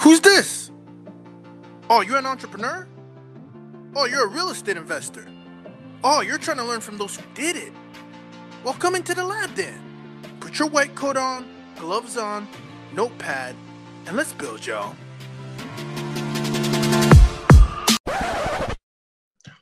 Who's this? Oh, you're an entrepreneur? Oh, you're a real estate investor. Oh, you're trying to learn from those who did it. Well, come into the lab then. Put your white coat on, gloves on, notepad, and let's build, y'all.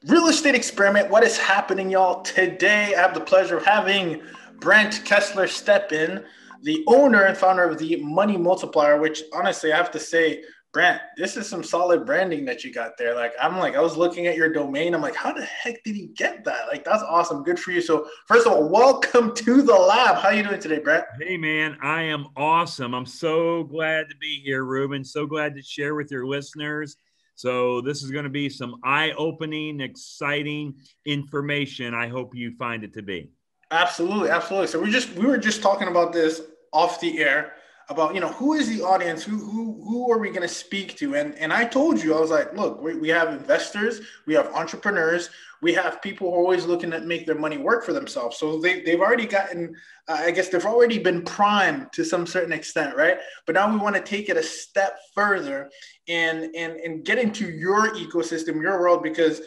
Real estate experiment. What is happening, y'all? Today, I have the pleasure of having Brent Kesler step in, the owner and founder of the Money Multiplier, which honestly, I have to say, Brent, this is some solid branding that you got there. I was looking at your domain. I'm like, how the heck did he get that? That's awesome. Good for you. So first of all, welcome to the lab. How are you doing today, Brent? Hey, man, I am awesome. I'm so glad to be here, Ruben. So glad to share with your listeners. So this is going to be some eye-opening, exciting information. I hope you find it to be. Absolutely. Absolutely. So we were just talking about this off the air about, who is the audience? Who are we going to speak to? And I told you, I was like, look, we have investors, we have entrepreneurs, we have people who are always looking to make their money work for themselves. So they've already gotten, I guess they've already been primed to some certain extent, right? But now we want to take it a step further and get into your ecosystem, your world, because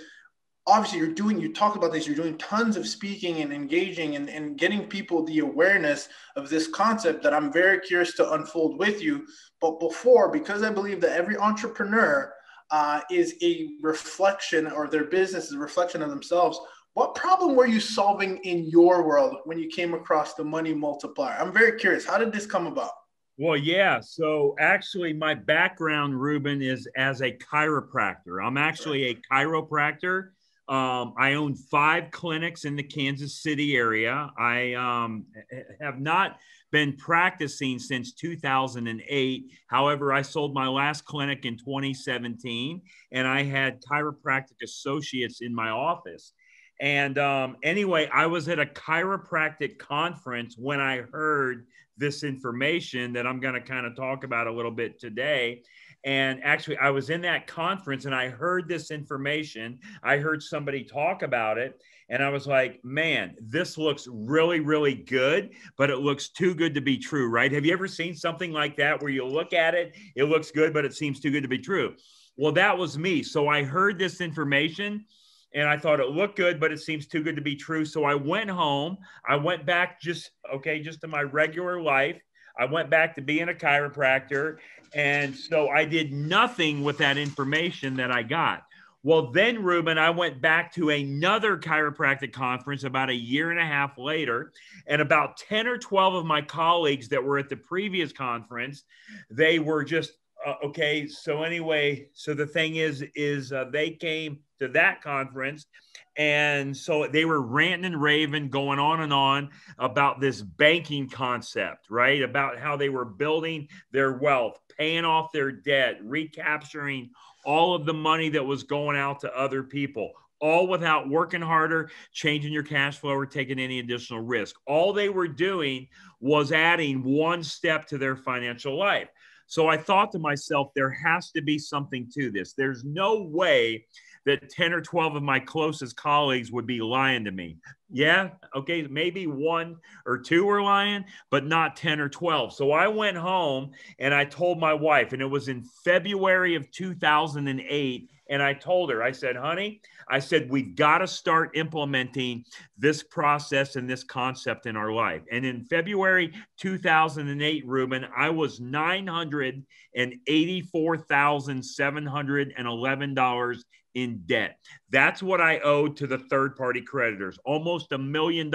obviously you talk about this, you're doing tons of speaking and engaging and getting people the awareness of this concept that I'm very curious to unfold with you. But because I believe that every entrepreneur is a reflection, or their business is a reflection of themselves, what problem were you solving in your world when you came across the Money Multiplier? I'm very curious. How did this come about? Well, yeah. So actually my background, Ruben, is as a chiropractor. I'm actually a chiropractor. I own 5 clinics in the Kansas City area. I have not been practicing since 2008. However, I sold my last clinic in 2017, and I had chiropractic associates in my office. And anyway, I was at a chiropractic conference when I heard this information that I'm going to kind of talk about a little bit today. And actually, I was in that conference and I heard this information. I heard somebody talk about it. And I was like, man, this looks really, really good, but it looks too good to be true, right? Have you ever seen something like that where you look at it, it looks good, but it seems too good to be true? Well, that was me. So I heard this information and I thought it looked good, but it seems too good to be true. So I went home. I went back just to my regular life. I went back to being a chiropractor. And so I did nothing with that information that I got. Well, then, Ruben, I went back to another chiropractic conference about a year and a half later. And about 10 or 12 of my colleagues that were at the previous conference, they were just, okay. So anyway, so the thing is they came to that conference. And so they were ranting and raving, going on and on about this banking concept, right? About how they were building their wealth, paying off their debt, recapturing all of the money that was going out to other people, all without working harder, changing your cash flow, or taking any additional risk. All they were doing was adding one step to their financial life. So I thought to myself, there has to be something to this. There's no way that 10 or 12 of my closest colleagues would be lying to me. Yeah, okay, maybe 1 or 2 were lying, but not 10 or 12. So I went home and I told my wife, and it was in February of 2008, and I told her, I said, honey, we've got to start implementing this process and this concept in our life. And in February 2008, Ruben, I was $984,711 in debt. That's what I owed to the third-party creditors, almost $1 million.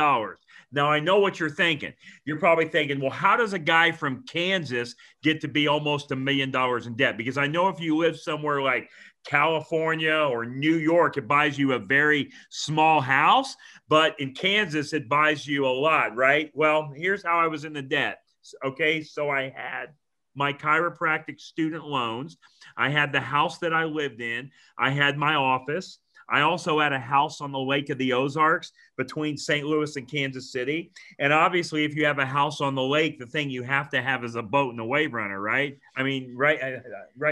Now, I know what you're thinking. You're probably thinking, well, how does a guy from Kansas get to be almost $1 million in debt? Because I know if you live somewhere like California or New York, it buys you a very small house, but in Kansas, it buys you a lot, right? Well, here's how I was in the debt. Okay, so I had my chiropractic student loans. I had the house that I lived in. I had my office. I also had a house on the Lake of the Ozarks between St. Louis and Kansas City. And obviously, if you have a house on the lake, the thing you have to have is a boat and a wave runner, right? I mean, right.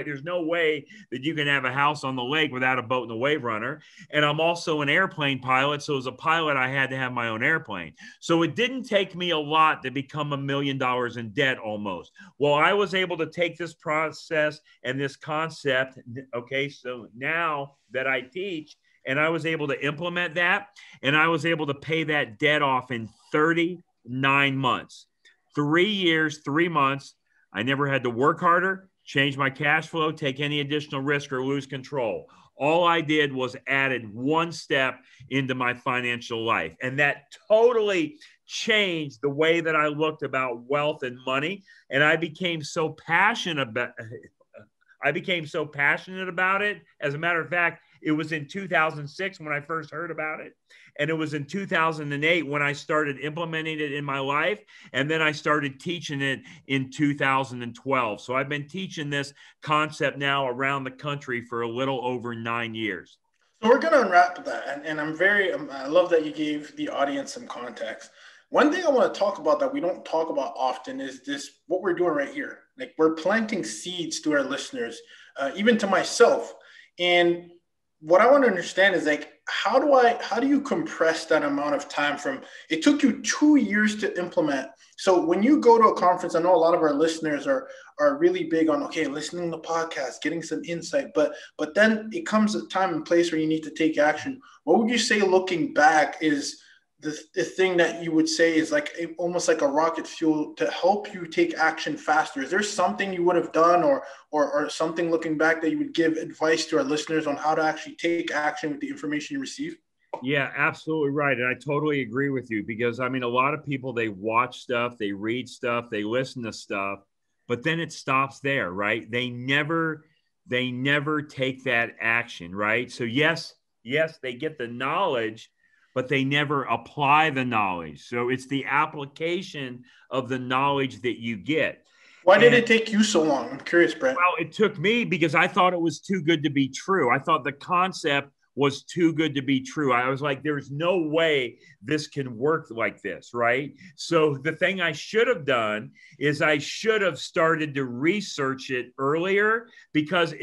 There's no way that you can have a house on the lake without a boat and a wave runner. And I'm also an airplane pilot. So as a pilot, I had to have my own airplane. So it didn't take me a lot to become $1 million in debt almost. Well, I was able to take this process and this concept. Okay, so now that I teach, and I was able to implement that, and I was able to pay that debt off in 39 months, 3 years, 3 months. I never had to work harder, change my cash flow, take any additional risk, or lose control. All I did was added one step into my financial life. And that totally changed the way that I looked about wealth and money. And I became so passionate about it. As a matter of fact, it was in 2006 when I first heard about it. And it was in 2008 when I started implementing it in my life. And then I started teaching it in 2012. So I've been teaching this concept now around the country for a little over 9 years. So we're going to unwrap that. And I love that you gave the audience some context. One thing I want to talk about that we don't talk about often is what we're doing right here. Like, we're planting seeds to our listeners, even to myself. And what I want to understand is, like, how do you compress that amount of time from, it took you 2 years to implement. So when you go to a conference, I know a lot of our listeners are really big on, okay, listening to podcasts, getting some insight, but then it comes a time and place where you need to take action. What would you say, looking back, is the thing that you would say is like almost like a rocket fuel to help you take action faster? Is there something you would have done or something looking back that you would give advice to our listeners on how to actually take action with the information you receive? Yeah, absolutely right. And I totally agree with you, because I mean, a lot of people, they watch stuff, they read stuff, they listen to stuff, but then it stops there, right? They never take that action, right? So yes, they get the knowledge, but they never apply the knowledge. So it's the application of the knowledge that you get. Why did it take you so long? I'm curious, Brent. Well, it took me because I thought it was too good to be true. I thought the concept was too good to be true. I was like, there's no way this can work like this, right? So the thing I should have done is I should have started to research it earlier, because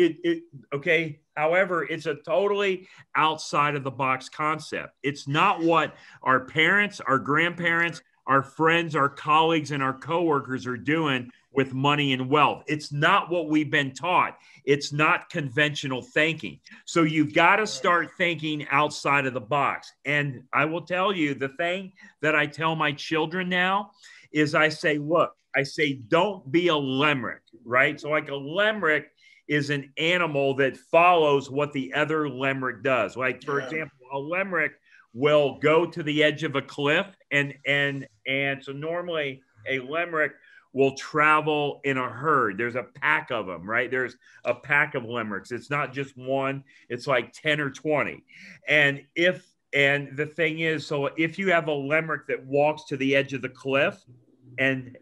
however, it's a totally outside of the box concept. It's not what our parents, our grandparents, our friends, our colleagues, and our coworkers are doing with money and wealth. It's not what we've been taught. It's not conventional thinking. So you've got to start thinking outside of the box. And I will tell you, the thing that I tell my children now is I say, don't be a lemuric, right? So like a lemuric is an animal that follows what the other lemuric does. Like, for example, a lemuric will go to the edge of a cliff, and so normally a lemuric will travel in a herd. There's a pack of them, right? There's a pack of limericks. It's not just one, it's like 10 or 20. And the thing is, so if you have a limerick that walks to the edge of the cliff, and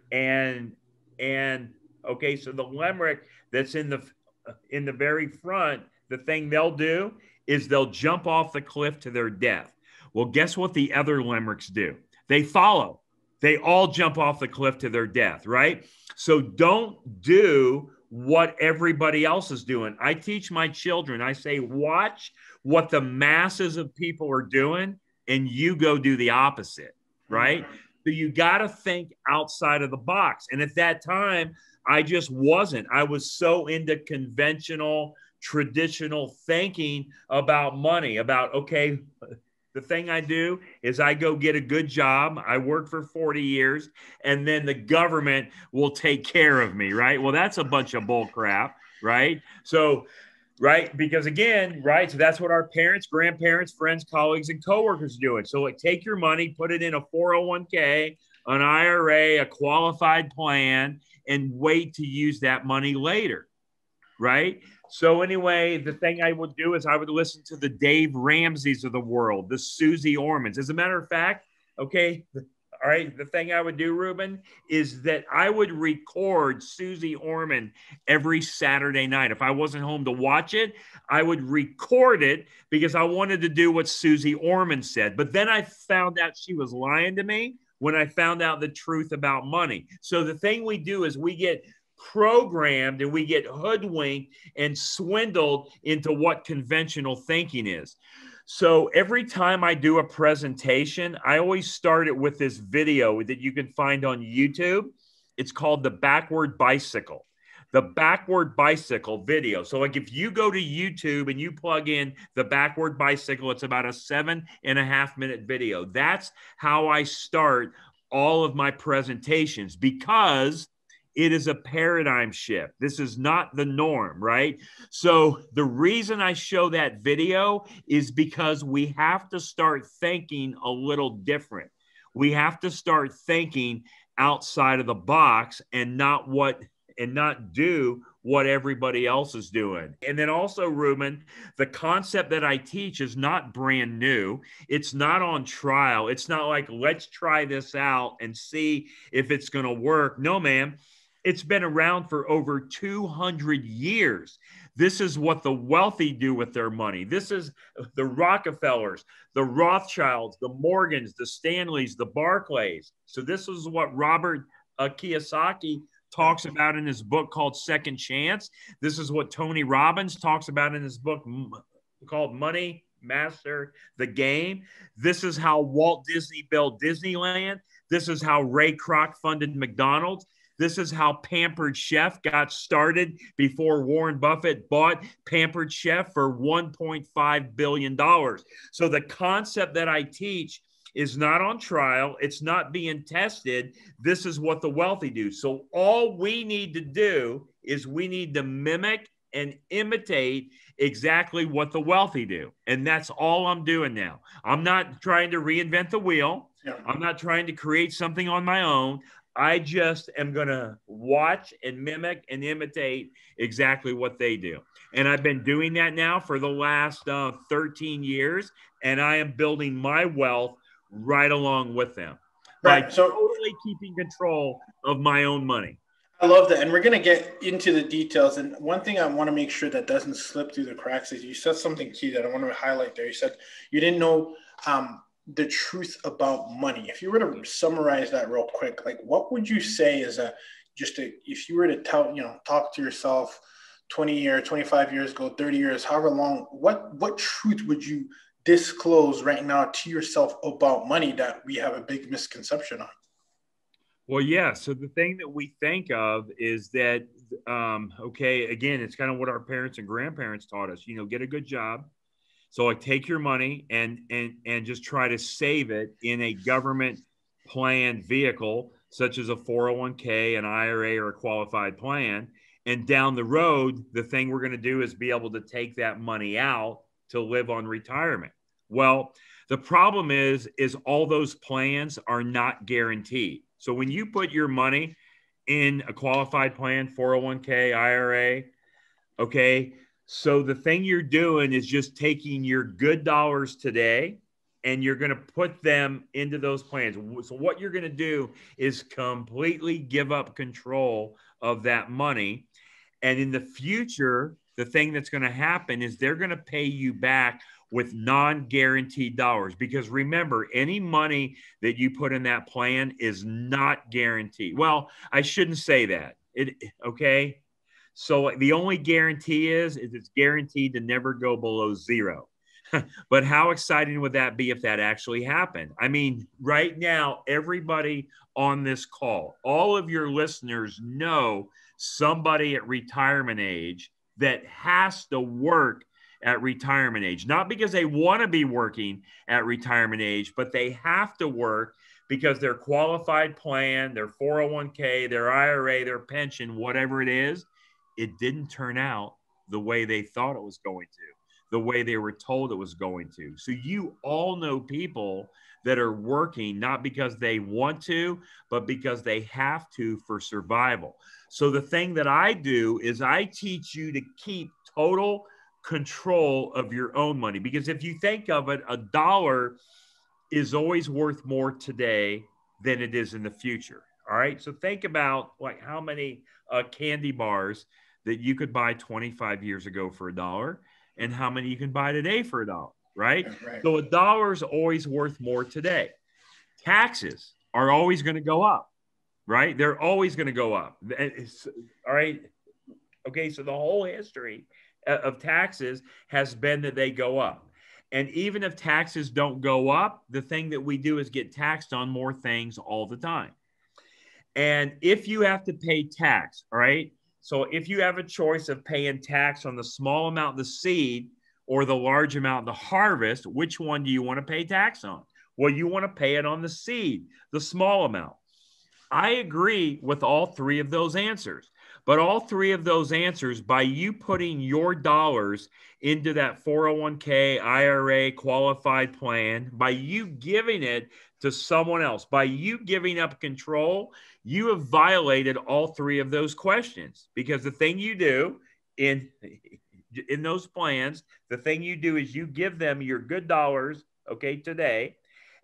okay, so the limerick that's in the very front, the thing they'll do is they'll jump off the cliff to their death. Well, guess what the other limericks do? They follow. They all jump off the cliff to their death, right? So don't do what everybody else is doing. I teach my children, I say, watch what the masses of people are doing, and you go do the opposite, right? So you got to think outside of the box. And at that time, I just wasn't. I was so into conventional, traditional thinking about money, about, okay, the thing I do is I go get a good job. I work for 40 years, and then the government will take care of me, right? Well, that's a bunch of bull crap, right? So, right, because again, right, so that's what our parents, grandparents, friends, colleagues, and coworkers are doing. So, like, take your money, put it in a 401k, an IRA, a qualified plan, and wait to use that money later, right? So anyway, the thing I would do is I would listen to the Dave Ramseys of the world, the Susie Ormans. As a matter of fact, okay, all right, the thing I would do, Ruben, is that I would record Susie Orman every Saturday night. If I wasn't home to watch it, I would record it because I wanted to do what Susie Orman said. But then I found out she was lying to me when I found out the truth about money. So the thing we do is we get programmed and we get hoodwinked and swindled into what conventional thinking is. So every time I do a presentation, I always start it with this video that you can find on YouTube. It's called The Backward Bicycle. The Backward Bicycle video. So like if you go to YouTube and you plug in The Backward Bicycle, it's about a 7.5-minute video. That's how I start all of my presentations because it is a paradigm shift. This is not the norm, right? So the reason I show that video is because we have to start thinking a little different. We have to start thinking outside of the box and not do what everybody else is doing. And then also, Ruben, the concept that I teach is not brand new. It's not on trial. It's not like, let's try this out and see if it's going to work. No, man. It's been around for over 200 years. This is what the wealthy do with their money. This is the Rockefellers, the Rothschilds, the Morgans, the Stanleys, the Barclays. So this is what Robert Kiyosaki talks about in his book called Second Chance. This is what Tony Robbins talks about in his book called Money Master the Game. This is how Walt Disney built Disneyland. This is how Ray Kroc funded McDonald's. This is how Pampered Chef got started before Warren Buffett bought Pampered Chef for $1.5 billion. So the concept that I teach is not on trial. It's not being tested. This is what the wealthy do. So all we need to do is we need to mimic and imitate exactly what the wealthy do. And that's all I'm doing now. I'm not trying to reinvent the wheel. Yeah. I'm not trying to create something on my own. I just am going to watch and mimic and imitate exactly what they do. And I've been doing that now for the last 13 years, and I am building my wealth right along with them. Right. By totally keeping control of my own money. I love that. And we're going to get into the details. And one thing I want to make sure that doesn't slip through the cracks is you said something key that I want to highlight there. You said you didn't know the truth about money. If you were to summarize that real quick, like what would you say is if you were to talk to yourself 20 years, 25 years ago, 30 years, however long, what truth would you disclose right now to yourself about money that we have a big misconception on? Well, yeah. So the thing that we think of is that, again, it's kind of what our parents and grandparents taught us, get a good job. So like take your money and just try to save it in a government planned vehicle, such as a 401k, an IRA, or a qualified plan. And down the road, the thing we're going to do is be able to take that money out to live on retirement. Well, the problem is all those plans are not guaranteed. So when you put your money in a qualified plan, 401k, IRA, okay, so the thing you're doing is just taking your good dollars today and you're going to put them into those plans. So what you're going to do is completely give up control of that money. And in the future, the thing that's going to happen is they're going to pay you back with non-guaranteed dollars. Because remember, any money that you put in that plan is not guaranteed. Well, I shouldn't say that. Okay? So the only guarantee is it's guaranteed to never go below zero. But how exciting would that be if that actually happened? I mean, right now, everybody on this call, all of your listeners know somebody at retirement age that has to work at retirement age, not because they want to be working at retirement age, but they have to work because their qualified plan, their 401k, their IRA, their pension, whatever it is, it didn't turn out the way they thought it was going to, the way they were told it was going to. So you all know people that are working not because they want to, but because they have to for survival. So the thing that I do is I teach you to keep total control of your own money. Because if you think of it, $1 is always worth more today than it is in the future. All right. So think about like how many candy bars that you could buy 25 years ago for $1 and how many you can buy today for $1, right? Right. So $1 is always worth more today. Taxes are always going to go up, right? They're always going to go up. All right. Okay. So the whole history of taxes has been that they go up. And even if taxes don't go up, the thing that we do is get taxed on more things all the time. And if you have to pay tax, all right, so if you have a choice of paying tax on the small amount of the seed or the large amount of the harvest, which one do you want to pay tax on? Well, you want to pay it on the seed, the small amount. I agree with all three of those answers. But all three of those answers, by you putting your dollars into that 401k, IRA, qualified plan, by you giving it to someone else, by you giving up control, you have violated all three of those questions. Because the thing you do in those plans, the thing you do is you give them your good dollars, okay, today,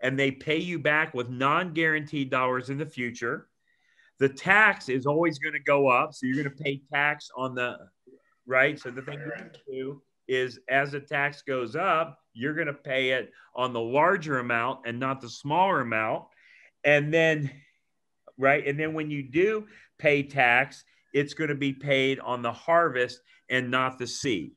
and they pay you back with non-guaranteed dollars in the future. The tax is always going to go up. So you're going to pay tax on the, right? So the thing you do is as the tax goes up, you're going to pay it on the larger amount and not the smaller amount. And then, right? And then when you do pay tax, it's going to be paid on the harvest and not the seed.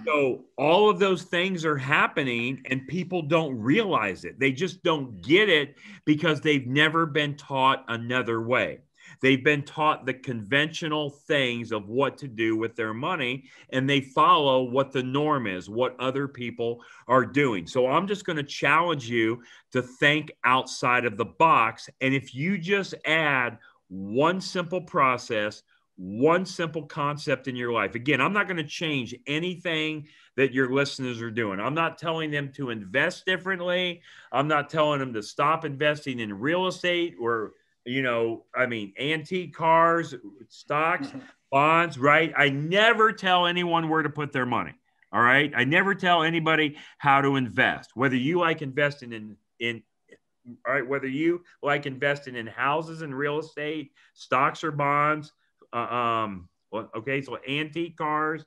So all of those things are happening and people don't realize it. They just don't get it because they've never been taught another way. They've been taught the conventional things of what to do with their money, and they follow what the norm is, what other people are doing. So I'm just going to challenge you to think outside of the box. And if you just add one simple process, one simple concept in your life. Again, I'm not going to change anything that your listeners are doing. I'm not telling them to invest differently. I'm not telling them to stop investing in real estate or, antique cars, stocks, bonds, right? I never tell anyone where to put their money. All right. I never tell anybody how to invest, whether you like investing all right, whether you like investing in houses and real estate, stocks or bonds. So antique cars,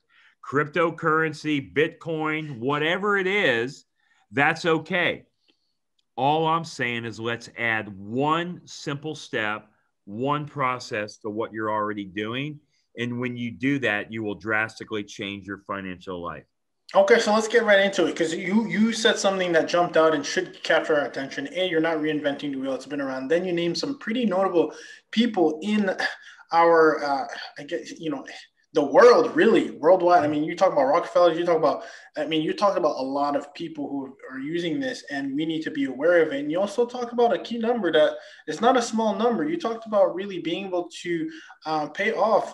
cryptocurrency, Bitcoin, whatever it is, that's okay. All I'm saying is let's add one simple step, one process to what you're already doing. And when you do that, you will drastically change your financial life. Okay, so let's get right into it because you said something that jumped out and should capture our attention. A, you're not reinventing the wheel. It's been around. Then you named some pretty notable people in our, the world, really worldwide. I mean, you talk about Rockefeller, you talk about a lot of people who are using this, and we need to be aware of it. And you also talk about a key number that is not a small number. You talked about really being able to pay off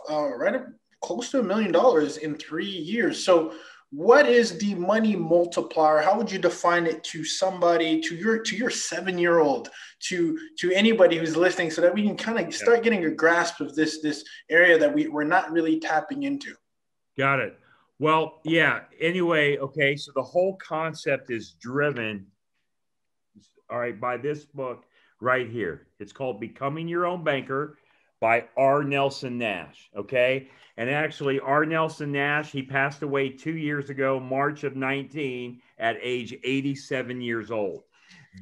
close to $1 million in 3 years. So what is the money multiplier? How would you define it to somebody, to your 7-year-old, to anybody who's listening, so that we can kind of start getting a grasp of this area that we're not really tapping into? Got it. Well, yeah. Anyway, okay. So the whole concept is driven, all right, by this book right here. It's called Becoming Your Own Banker by R. Nelson Nash. Okay. And actually, R. Nelson Nash, he passed away 2 years ago, March of 19, at age 87 years old.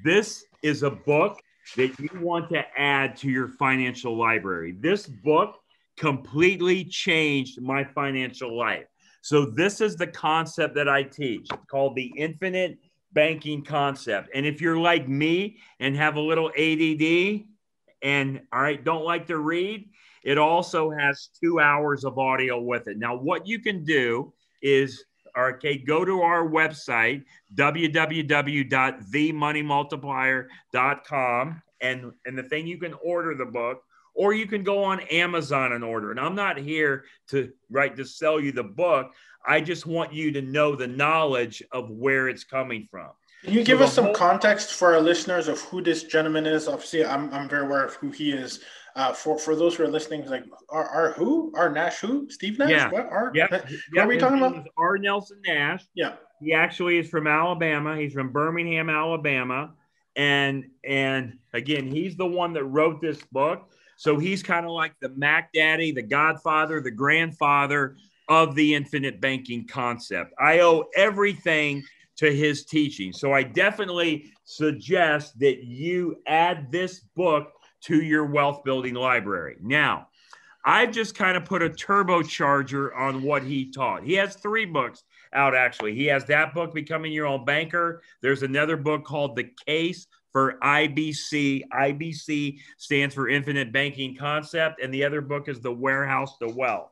This is a book that you want to add to your financial library. This book completely changed my financial life. So this is the concept that I teach. It's called the infinite banking concept. And if you're like me and have a little ADD and, all right, don't like to read, it also has 2 hours of audio with it. Now, what you can do is, okay, go to our website, www.themoneymultiplier.com, and the thing, you can order the book, or you can go on Amazon and order. And I'm not here to sell you the book. I just want you to know the knowledge of where it's coming from. Can you give us some context for our listeners of who this gentleman is? Obviously, I'm very aware of who he is. For those who are listening, like R. Nash, who? Steve Nash? Yeah. What? What are we talking about? R. Nelson Nash. Yeah. He actually is from Alabama. He's from Birmingham, Alabama. And again, he's the one that wrote this book. So he's kind of like the Mac Daddy, the godfather, the grandfather of the infinite banking concept. I owe everything to his teaching. So I definitely suggest that you add this book to your wealth building library. Now, I've just kind of put a turbocharger on what he taught. He has 3 books out, actually. He has that book, Becoming Your Own Banker. There's another book called The Case for IBC. IBC stands for Infinite Banking Concept. And the other book is The Warehouse to Wealth.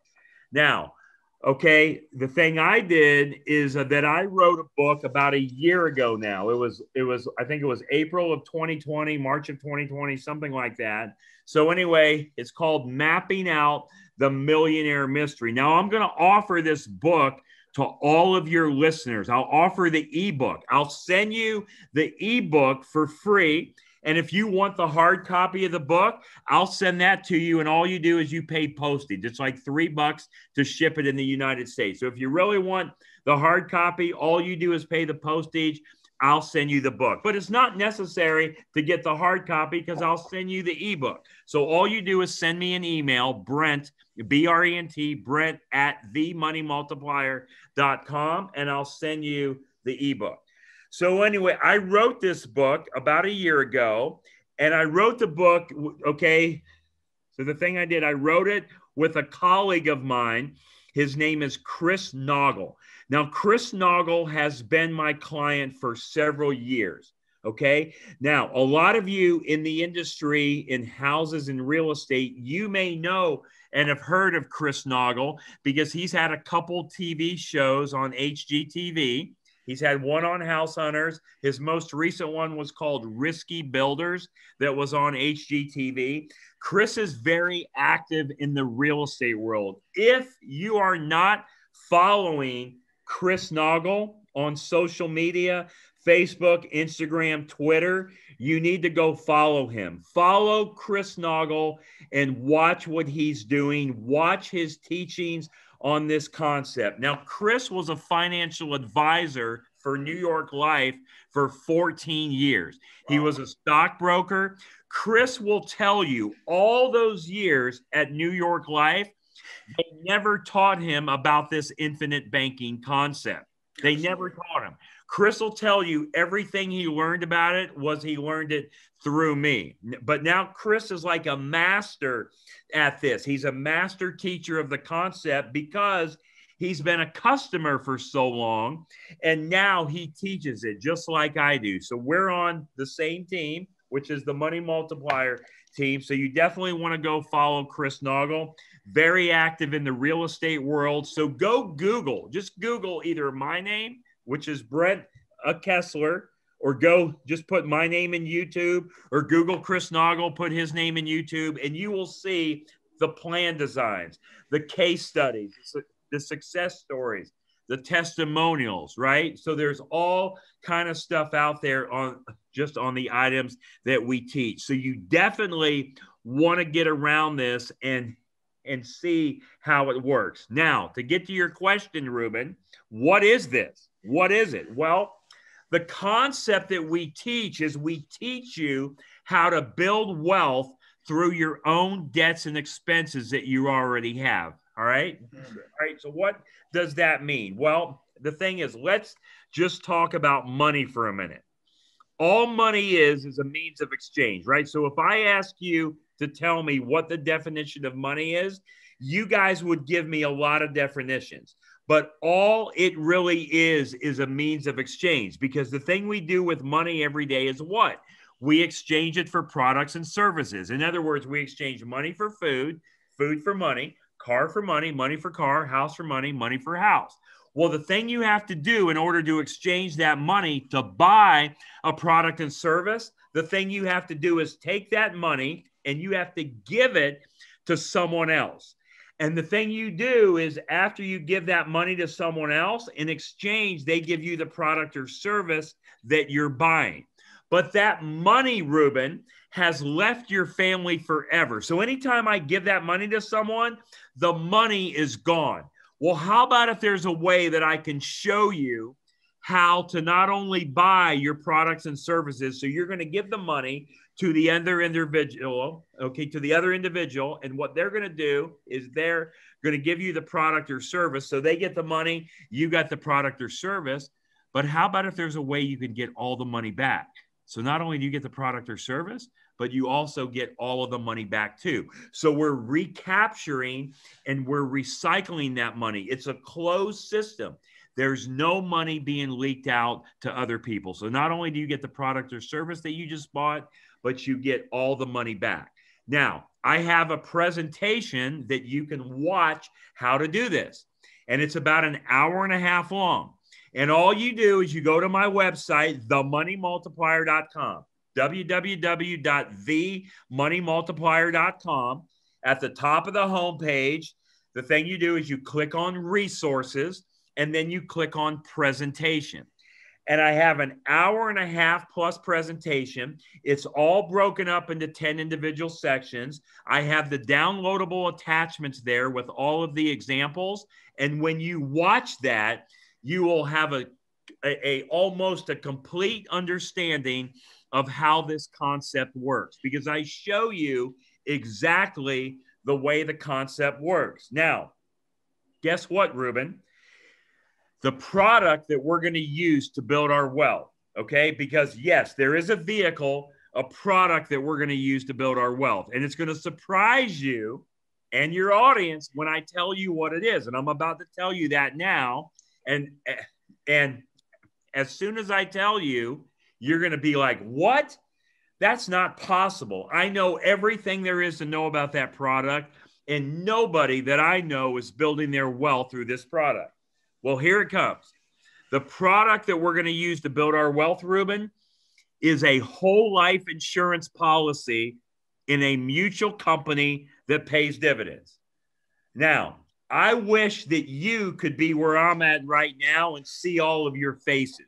Now, okay, the thing I did is that I wrote a book about a year ago now. It was I think it was April of 2020, March of 2020, something like that. So anyway, it's called Mapping Out the Millionaire Mystery. Now I'm going to offer this book to all of your listeners. I'll offer the ebook. I'll send you the ebook for free. And if you want the hard copy of the book, I'll send that to you. And all you do is you pay postage. It's like $3 to ship it in the United States. So if you really want the hard copy, all you do is pay the postage. I'll send you the book. But it's not necessary to get the hard copy because I'll send you the ebook. So all you do is send me an email, Brent, B-R-E-N-T, Brent at themoneymultiplier.com, and I'll send you the ebook. So anyway, I wrote this book about a year ago, and I wrote the book, okay, so the thing I did, I wrote it with a colleague of mine. His name is Chris Noggle. Now, Chris Noggle has been my client for several years, okay? Now, a lot of you in the industry, in houses and real estate, you may know and have heard of Chris Noggle because he's had a couple TV shows on HGTV. He's had one on House Hunters. His most recent one was called Risky Builders that was on HGTV. Chris is very active in the real estate world. If you are not following Chris Noggle on social media, Facebook, Instagram, Twitter, you need to go follow him. Follow Chris Noggle and watch what he's doing. Watch his teachings on this concept. Now, Chris was a financial advisor for New York Life for 14 years. He was a stockbroker. Chris will tell you all those years at New York Life, they never taught him about this infinite banking concept. They never taught him. Chris will tell you everything he learned about it was he learned it through me. But now Chris is like a master at this. He's a master teacher of the concept because he's been a customer for so long, and now he teaches it just like I do. So we're on the same team, which is the Money Multiplier team. So you definitely want to go follow Chris Noggle. Very active in the real estate world. So go Google. Just Google either my name, which is Brent Kesler, or go just put my name in YouTube, or Google Chris Noggle, put his name in YouTube, and you will see the plan designs, the case studies, the success stories, the testimonials, right? So there's all kind of stuff out there on just on the items that we teach. So you definitely want to get around this and see how it works. Now, to get to your question, Ruben, what is this? What is it? Well, the concept that we teach is we teach you how to build wealth through your own debts and expenses that you already have. All right. All right. So what does that mean? Well, the thing is, let's just talk about money for a minute. All money is a means of exchange, right? So if I ask you to tell me what the definition of money is, you guys would give me a lot of definitions. But all it really is a means of exchange, because the thing we do with money every day is what? We exchange it for products and services. In other words, we exchange money for food, food for money, car for money, money for car, house for money, money for house. Well, the thing you have to do in order to exchange that money to buy a product and service, the thing you have to do is take that money and you have to give it to someone else. And the thing you do is after you give that money to someone else, in exchange, they give you the product or service that you're buying. But that money, Ruben, has left your family forever. So anytime I give that money to someone, the money is gone. Well, how about if there's a way that I can show you how to not only buy your products and services. So you're going to give the money to the other individual, okay, to the other individual. And what they're going to do is they're going to give you the product or service. So they get the money, you got the product or service. But how about if there's a way you can get all the money back? So not only do you get the product or service, but you also get all of the money back too. So we're recapturing and we're recycling that money. It's a closed system. There's no money being leaked out to other people. So not only do you get the product or service that you just bought, but you get all the money back. Now, I have a presentation that you can watch how to do this. And it's about an hour and a half long. And all you do is you go to my website, themoneymultiplier.com, www.themoneymultiplier.com. At the top of the homepage, the thing you do is you click on resources and then you click on presentation. And I have an hour and a half plus presentation. It's all broken up into 10 individual sections. I have the downloadable attachments there with all of the examples. And when you watch that, you will have almost a complete understanding of how this concept works, because I show you exactly the way the concept works. Now, guess what, Ruben? The product that we're going to use to build our wealth, okay? Because yes, there is a vehicle, a product that we're going to use to build our wealth. And it's going to surprise you and your audience when I tell you what it is. And I'm about to tell you that now. And as soon as I tell you, you're going to be like, what? That's not possible. I know everything there is to know about that product, and nobody that I know is building their wealth through this product. Well, here it comes. The product that we're going to use to build our wealth, Ruben, is a whole life insurance policy in a mutual company that pays dividends. Now, I wish that you could be where I'm at right now and see all of your faces,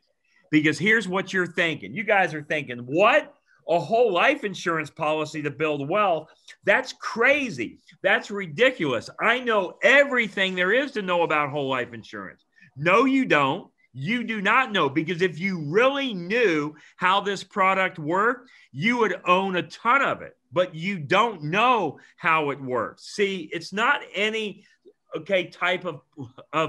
because here's what you're thinking. You guys are thinking, what? A whole life insurance policy to build wealth? That's crazy. That's ridiculous. I know everything there is to know about whole life insurance. No, you don't. You do not know, because if you really knew how this product worked, you would own a ton of it, but you don't know how it works. See, it's not any type of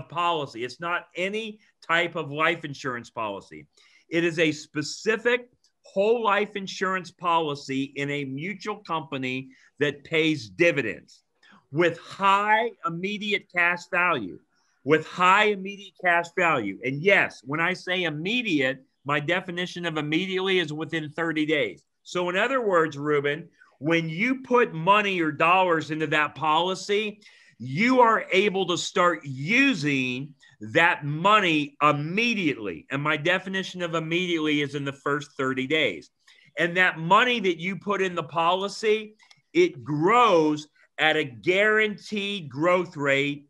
policy. It's not any type of life insurance policy. It is a specific whole life insurance policy in a mutual company that pays dividends with high immediate cash value. With high immediate cash value. And yes, when I say immediate, my definition of immediately is within 30 days. So in other words, Ruben, when you put money or dollars into that policy, you are able to start using that money immediately. And my definition of immediately is in the first 30 days. And that money that you put in the policy, it grows at a guaranteed growth rate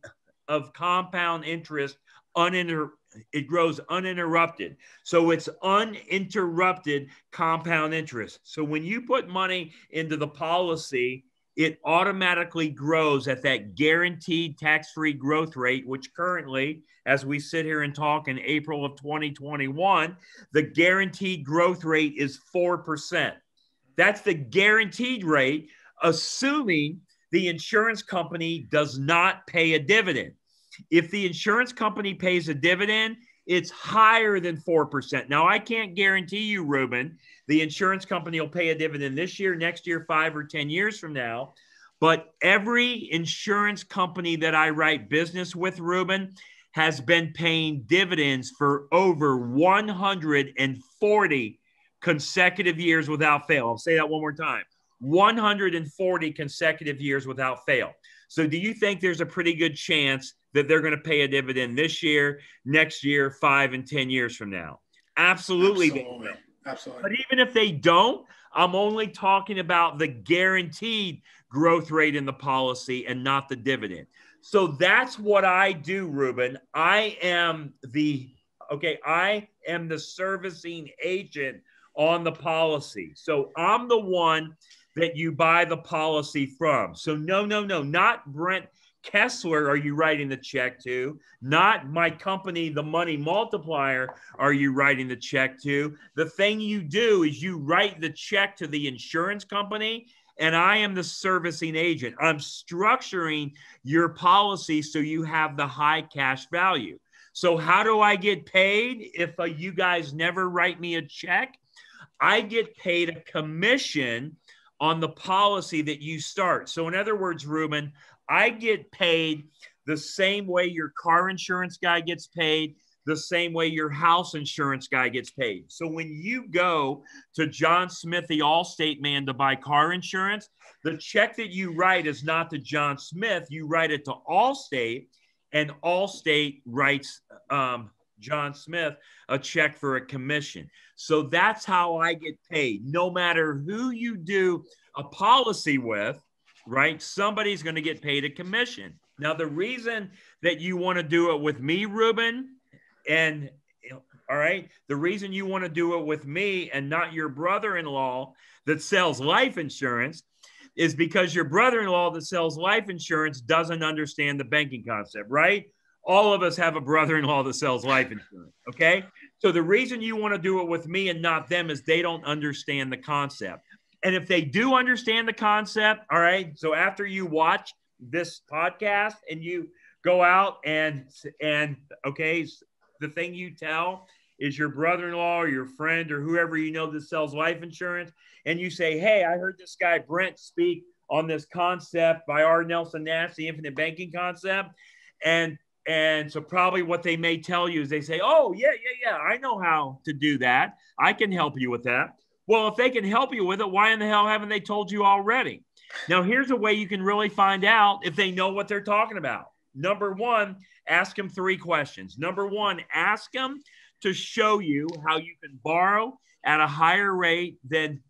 of compound interest. It grows uninterrupted. So it's uninterrupted compound interest. So when you put money into the policy, it automatically grows at that guaranteed tax-free growth rate, which currently, as we sit here and talk in April of 2021, the guaranteed growth rate is 4%. That's the guaranteed rate, assuming the insurance company does not pay a dividend. If the insurance company pays a dividend, it's higher than 4%. Now, I can't guarantee you, Ruben, the insurance company will pay a dividend this year, next year, 5 or 10 years from now. But every insurance company that I write business with, Ruben, has been paying dividends for over 140 consecutive years without fail. I'll say that one more time. 140 consecutive years without fail. So do you think there's a pretty good chance that they're going to pay a dividend this year, next year, 5 and 10 years from now? Absolutely. Absolutely. But even if they don't, I'm only talking about the guaranteed growth rate in the policy and not the dividend. So that's what I do, Ruben. I am the servicing agent on the policy. So I'm the one that you buy the policy from. So no, not Brent Kesler are you writing the check to? Not my company, the Money Multiplier, are you writing the check to? The thing you do is you write the check to the insurance company, and I am the servicing agent. I'm structuring your policy so you have the high cash value. So how do I get paid if you guys never write me a check? I get paid a commission on the policy that you start. So in other words, Ruben, I get paid the same way your car insurance guy gets paid, the same way your house insurance guy gets paid. So when you go to John Smith, the Allstate man, to buy car insurance, the check that you write is not to John Smith. You write it to Allstate, and Allstate writes John Smith a check for a commission. So that's how I get paid. No matter who you do a policy with, right? Somebody's going to get paid a commission. Now, the reason that you want to do it with me, Ruben, and all right, the reason you want to do it with me and not your brother-in-law that sells life insurance is because your brother-in-law that sells life insurance doesn't understand the banking concept, right? All of us have a brother-in-law that sells life insurance, okay? So the reason you want to do it with me and not them is they don't understand the concept. And if they do understand the concept, all right, so after you watch this podcast and you go out and okay, the thing you tell is your brother-in-law or your friend or whoever you know that sells life insurance, and you say, hey, I heard this guy Brent speak on this concept by R. Nelson Nash, the infinite banking concept, and so probably what they may tell you is they say, oh, yeah, I know how to do that. I can help you with that. Well, if they can help you with it, why in the hell haven't they told you already? Now, here's a way you can really find out if they know what they're talking about. Number one, ask them 3 questions. Number one, ask them to show you how you can borrow at a higher rate than,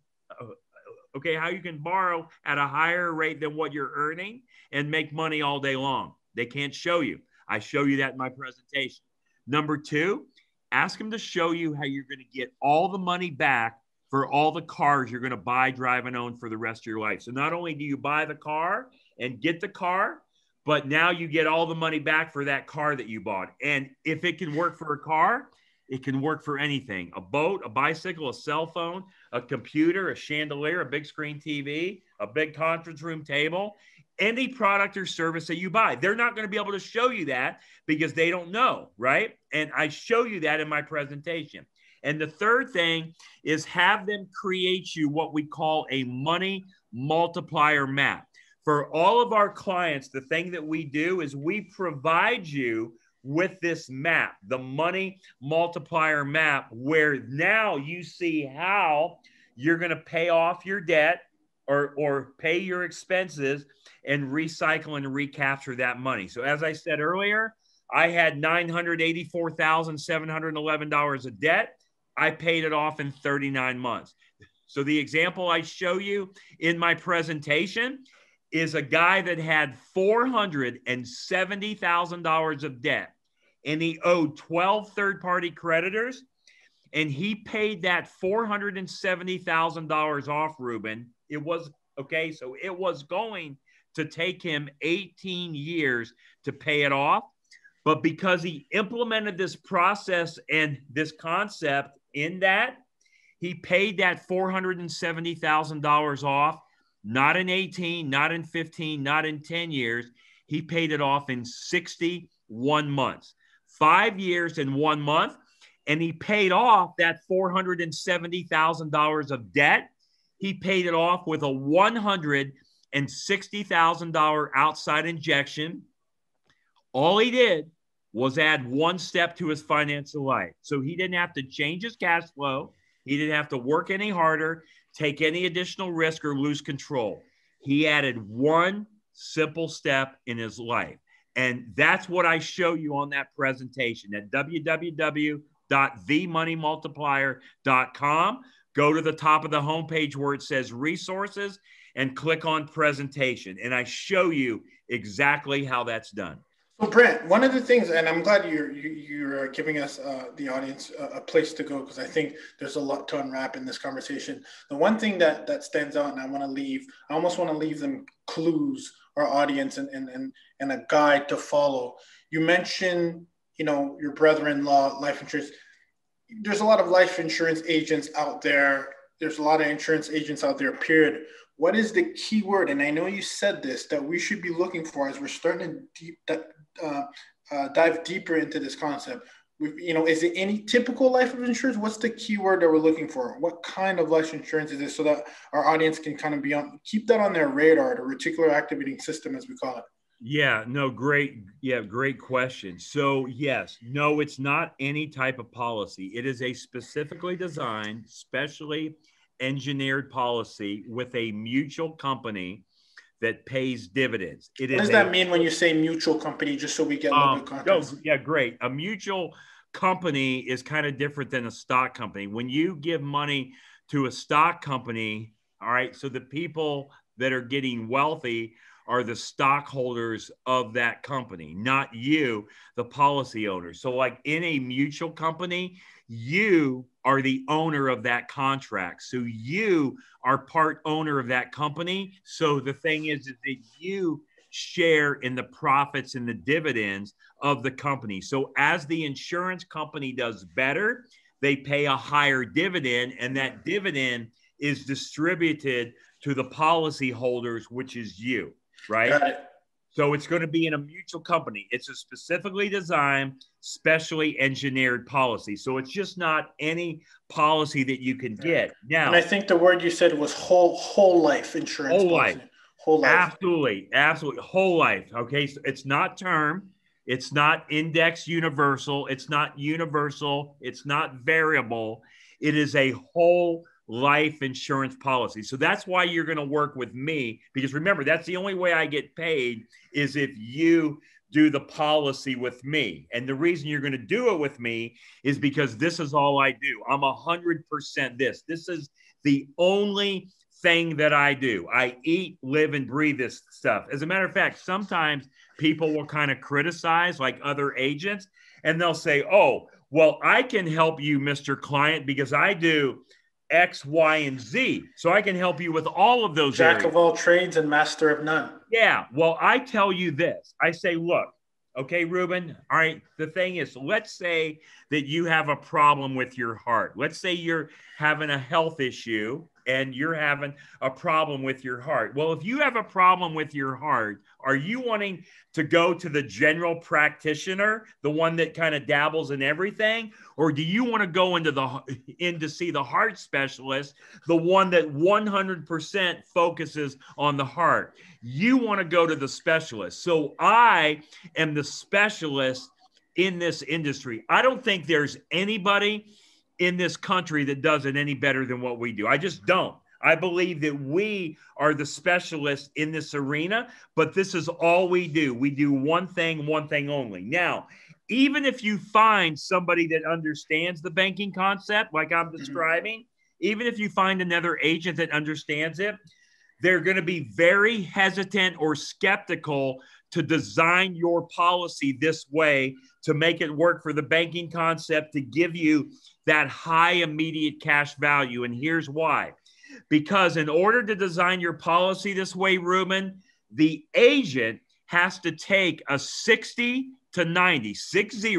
how you can borrow at a higher rate than what you're earning and make money all day long. They can't show you. I show you that in my presentation. Number 2, ask them to show you how you're going to get all the money back for all the cars you're going to buy, drive, and own for the rest of your life. So not only do you buy the car and get the car, but now you get all the money back for that car that you bought. And if it can work for a car, it can work for anything: a boat, a bicycle, a cell phone, a computer, a chandelier, a big screen TV, a big conference room table, any product or service that you buy. They're not going to be able to show you that because they don't know, right? And I show you that in my presentation. And the third thing is have them create you what we call a money multiplier map. For all of our clients, the thing that we do is we provide you with this map, the money multiplier map, where now you see how you're going to pay off your debt or pay your expenses and recycle and recapture that money. So as I said earlier, I had $984,711 of debt. I paid it off in 39 months. So the example I show you in my presentation is a guy that had $470,000 of debt, and he owed 12 third-party creditors, and he paid that $470,000 off, Ruben. It was, so it was going to take him 18 years to pay it off. But because he implemented this process and this concept in that, he paid that $470,000 off, not in 18, not in 15, not in 10 years. He paid it off in 61 months, 5 years and 1 month. And he paid off that $470,000 of debt. He paid it off with a $160,000 outside injection. All he did was add 1 step to his financial life. So he didn't have to change his cash flow. He didn't have to work any harder, take any additional risk, or lose control. He added 1 simple step in his life. And that's what I show you on that presentation at www.themoneymultiplier.com. Go to the top of the homepage where it says resources and click on presentation. And I show you exactly how that's done. So Brent, one of the things, and I'm glad you're giving us, the audience, a place to go, because I think there's a lot to unwrap in this conversation. The one thing that stands out, and I almost want to leave them clues our audience and a guide to follow. You mentioned, your brother-in-law, life insurance. There's a lot of life insurance agents out there. There's a lot of insurance agents out there, period. What is the key word? And I know you said this, that we should be looking for as we're starting to dive deeper into this concept. Is it any typical life insurance? What's the key word that we're looking for? What kind of life insurance is this, so that our audience can kind of keep that on their radar, the reticular activating system, as we call it? Yeah, no, great. Yeah, great question. So yes, no, it's not any type of policy. It is a specifically designed, specially engineered policy with a mutual company that pays dividends. What does that mean when you say mutual company, just so we get a little bit of context? Yeah, great. A mutual company is kind of different than a stock company. When you give money to a stock company, all right, so the people that are getting wealthy are the stockholders of that company, not you, the policy owner. So like in a mutual company, you are the owner of that contract. So you are part owner of that company. So the thing is that you share in the profits and the dividends of the company. So as the insurance company does better, they pay a higher dividend, and that dividend is distributed to the policy holders, which is you, right? Got it. So it's going to be in a mutual company. It's a specifically designed, specially engineered policy. So it's just not any policy that you can get. Now, and I think the word you said was whole life insurance. Whole policy. life. Whole life. Absolutely. Whole life. Okay. So it's not term. It's not index universal. It's not universal. It's not variable. It is a whole life insurance policy. So that's why you're going to work with me, because remember, that's the only way I get paid is if you do the policy with me. And the reason you're going to do it with me is because this is all I do. I'm 100% this. This is the only thing that I do. I eat, live, and breathe this stuff. As a matter of fact, sometimes people will kind of criticize like other agents, and they'll say, oh, well, I can help you, Mr. Client, because I do X, Y, and Z. So I can help you with all of those Jack areas. of all trades and master of none. Yeah. Well, I tell you this. I say, look, okay, Ruben, all right, the thing is, let's say that you have a problem with your heart. Let's say you're having a health issue and you're having a problem with your heart. Well, if you have a problem with your heart, are you wanting to go to the general practitioner, the one that kind of dabbles in everything? Or do you want to go in to see the heart specialist, the one that 100% focuses on the heart? You want to go to the specialist. So I am the specialist in this industry. I don't think there's anybody in this country that does it any better than what we do. I just don't. I believe that we are the specialists in this arena, but this is all we do. We do one thing only. Now, even if you find somebody that understands the banking concept, like I'm describing, even if you find another agent that understands it, they're going to be very hesitant or skeptical to design your policy this way to make it work for the banking concept, to give you that high immediate cash value. And here's why. Because in order to design your policy this way, Ruben, the agent has to take a 60 to 90, 60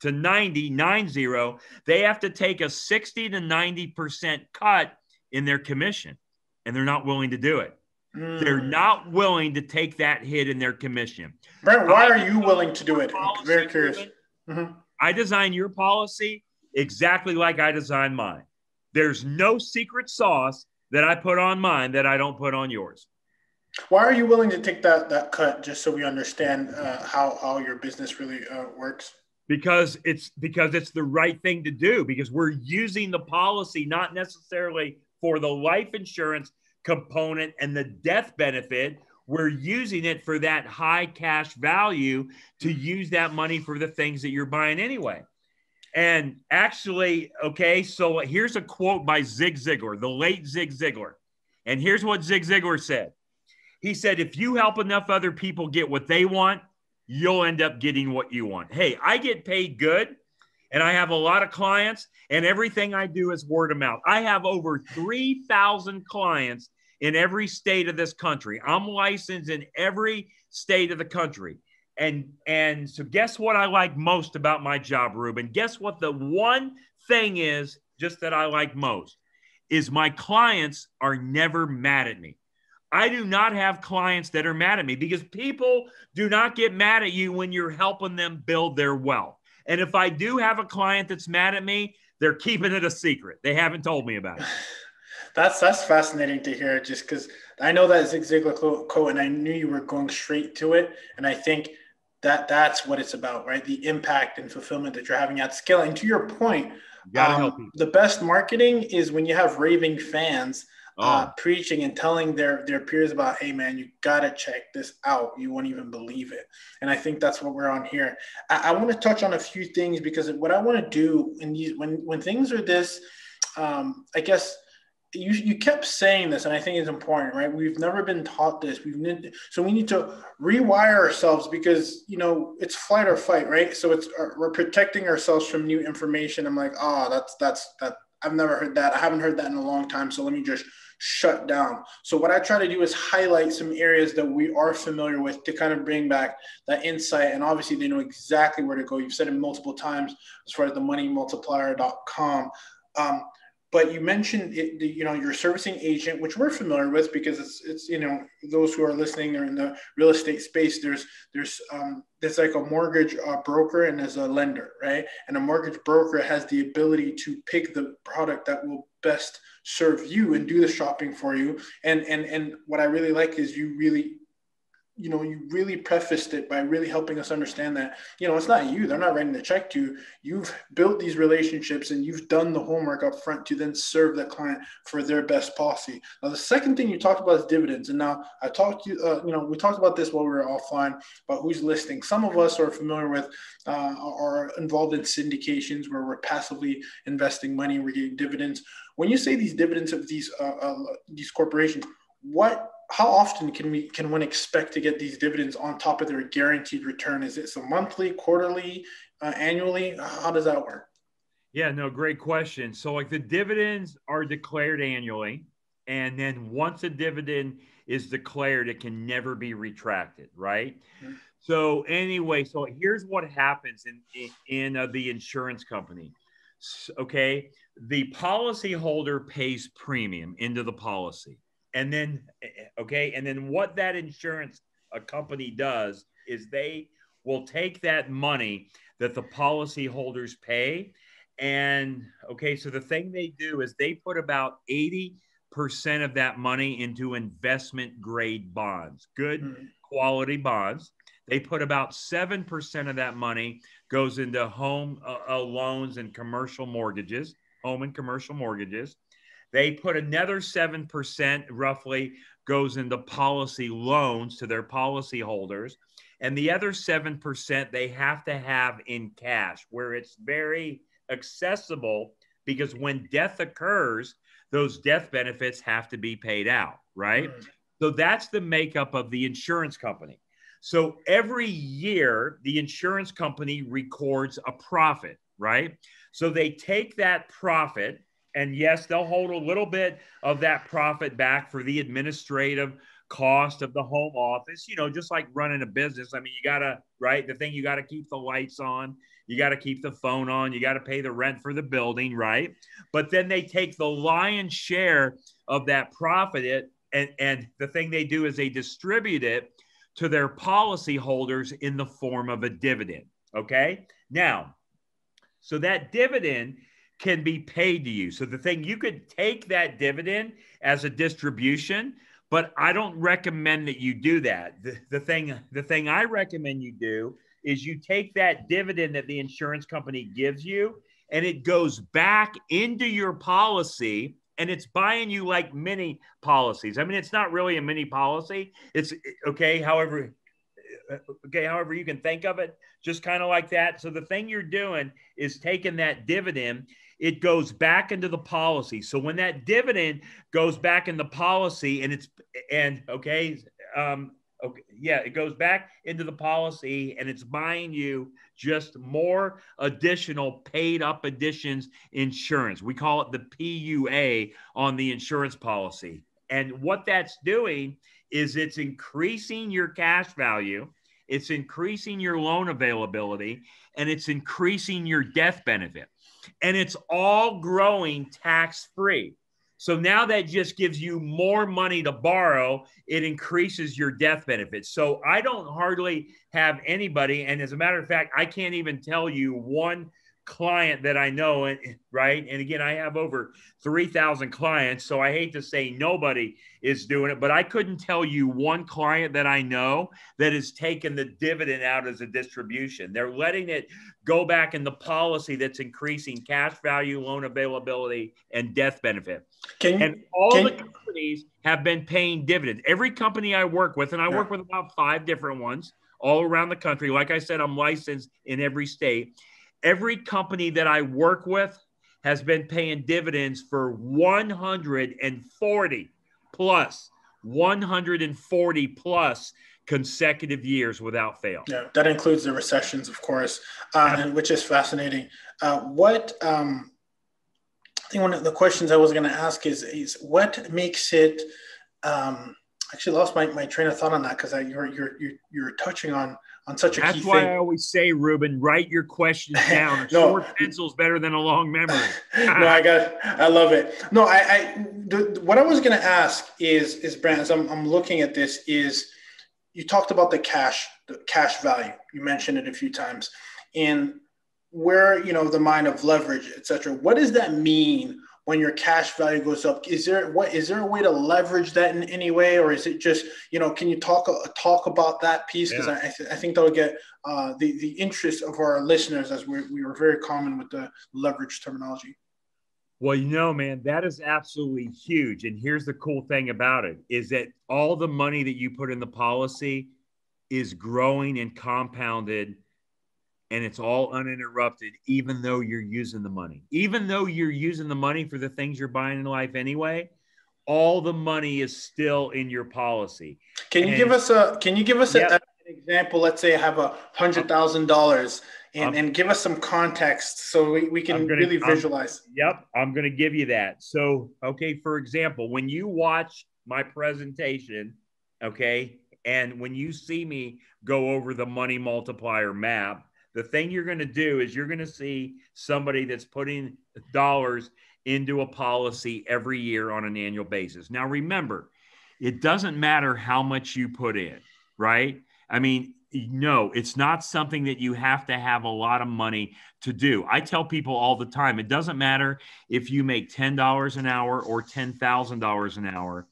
to 90, 90. They have to take a 60 to 90% cut in their commission, and they're not willing to do it. They're not willing to take that hit in their commission. Brent, why are you willing to do it? I'm very curious. I design your policy exactly like I design mine. There's no secret sauce that I put on mine that I don't put on yours. Why are you willing to take that cut, just so we understand how your business really works? Because it's the right thing to do, because we're using the policy not necessarily for the life insurance component and the death benefit. We're using it for that high cash value to use that money for the things that you're buying anyway. And actually, okay, so here's a quote by Zig Ziglar, the late Zig Ziglar. And here's what Zig Ziglar said. He said, if you help enough other people get what they want, you'll end up getting what you want. Hey, I get paid good, and I have a lot of clients, and everything I do is word of mouth. I have over 3,000 clients in every state of this country. I'm licensed in every state of the country. And so guess what I like most about my job, Ruben? Guess what the one thing is just that I like most is my clients are never mad at me. I do not have clients that are mad at me because people do not get mad at you when you're helping them build their wealth. And if I do have a client that's mad at me, they're keeping it a secret. They haven't told me about it. That's fascinating to hear, just because I know that Zig Ziglar quote, and I knew you were going straight to it. And I think that's what it's about, right? The impact and fulfillment that you're having at scale. And to your point, the best marketing is when you have raving fans preaching and telling their peers about, hey man, you gotta check this out. You won't even believe it. And I think that's what we're on here. I want to touch on a few things, because what I want to do in these, when things are this, I guess you kept saying this, and I think it's important, right? We've never been taught this. So we need to rewire ourselves, because, you know, it's flight or fight, right? So we're protecting ourselves from new information. I'm like, that's I've never heard that. I haven't heard that in a long time. So let me just shut down. So what I try to do is highlight some areas that we are familiar with to kind of bring back that insight. And obviously they know exactly where to go. You've said it multiple times as far as the moneymultiplier.com. But you mentioned your servicing agent, which we're familiar with, because it's those who are listening are in the real estate space. There's like a mortgage broker and there's a lender, right? And a mortgage broker has the ability to pick the product that will best serve you and do the shopping for you. And what I really like is you really prefaced it by really helping us understand that, it's not you. They're not writing the check to you. You've built these relationships and you've done the homework up front to then serve the client for their best policy. Now, the second thing you talked about is dividends. And now I talked to you, we talked about this while we were offline about who's listing. Some of us are familiar with, are involved in syndications where we're passively investing money, we're getting dividends. When you say these dividends of these corporations, how often can one expect to get these dividends on top of their guaranteed return? Is it a monthly, quarterly, annually? How does that work? Yeah, no, great question. So like the dividends are declared annually. And then once a dividend is declared, it can never be retracted, right? Mm-hmm. So anyway, so here's what happens in the insurance company. Okay, the policyholder pays premium into the policy. And then what that insurance company does is they will take that money that the policyholders pay. And so the thing they do is they put about 80% of that money into investment grade bonds, good quality bonds. They put about 7% of that money goes into home loans and commercial mortgages, home and commercial mortgages. They put another 7% roughly goes into policy loans to their policy holders. And the other 7% they have to have in cash, where it's very accessible, because when death occurs, those death benefits have to be paid out, right? Mm-hmm. So that's the makeup of the insurance company. So every year, the insurance company records a profit, right? So they take that profit, and yes, they'll hold a little bit of that profit back for the administrative cost of the home office, just like running a business. I mean, you got to keep the lights on, you got to keep the phone on, you got to pay the rent for the building, right? But then they take the lion's share of that profit, and the thing they do is they distribute it to their policy holders in the form of a dividend, okay? Now, so that dividend can be paid to you. So the thing, you could take that dividend as a distribution, but I don't recommend that you do that. The thing I recommend you do is you take that dividend that the insurance company gives you, and it goes back into your policy, and it's buying you like mini policies. I mean, it's not really a mini policy. It's however you can think of it, just kind of like that. So the thing you're doing is taking that dividend, it goes back into the policy. So when that dividend goes back in the policy, it goes back into the policy, and it's buying you just more additional paid up additions insurance. We call it the PUA on the insurance policy. And what that's doing is it's increasing your cash value, it's increasing your loan availability, and it's increasing your death benefit. And it's all growing tax-free. So now that just gives you more money to borrow. It increases your death benefit. So I don't hardly have anybody. And as a matter of fact, I can't even tell you one client that I know, right? And again, I have over 3,000 clients. So I hate to say nobody is doing it, but I couldn't tell you one client that I know that has taken the dividend out as a distribution. They're letting it go back in the policy that's increasing cash value, loan availability, and death benefit. The companies have been paying dividends. Every company I work with, and I work with about 5 different ones all around the country. Like I said, I'm licensed in every state. Every company that I work with has been paying dividends for 140 plus consecutive years without fail. Yeah, that includes the recessions, of course, and which is fascinating. I think one of the questions I was going to ask is what makes it? Actually, lost my train of thought on that because you're touching on such a key thing. That's why I always say, Ruben, write your questions down. A short pencil's better than a long memory. No, I love it. No, what I was going to ask is Brent, as I'm looking at this, is you talked about the cash value. You mentioned it a few times, and where the mind of leverage, etc. What does that mean when your cash value goes up? Is there a way to leverage that in any way, or is it just can you talk about that piece? Because I think that'll get the interest of our listeners, as we were very common with the leverage terminology. Well, man, that is absolutely huge. And here's the cool thing about it is that all the money that you put in the policy is growing and compounded, and it's all uninterrupted, even though you're using the money. Even though you're using the money for the things you're buying in life anyway, all the money is still in your policy. Can you give us an example? Let's say I have $100,000 and give us some context so we can really visualize. I'm going to give you that. So, okay, for example, when you watch my presentation, okay, and when you see me go over the money multiplier map, the thing you're going to do is you're going to see somebody that's putting dollars into a policy every year on an annual basis. Now, remember, it doesn't matter how much you put in, right? I mean, no, it's not something that you have to have a lot of money to do. I tell people all the time, it doesn't matter if you make $10 an hour or $10,000 an hour.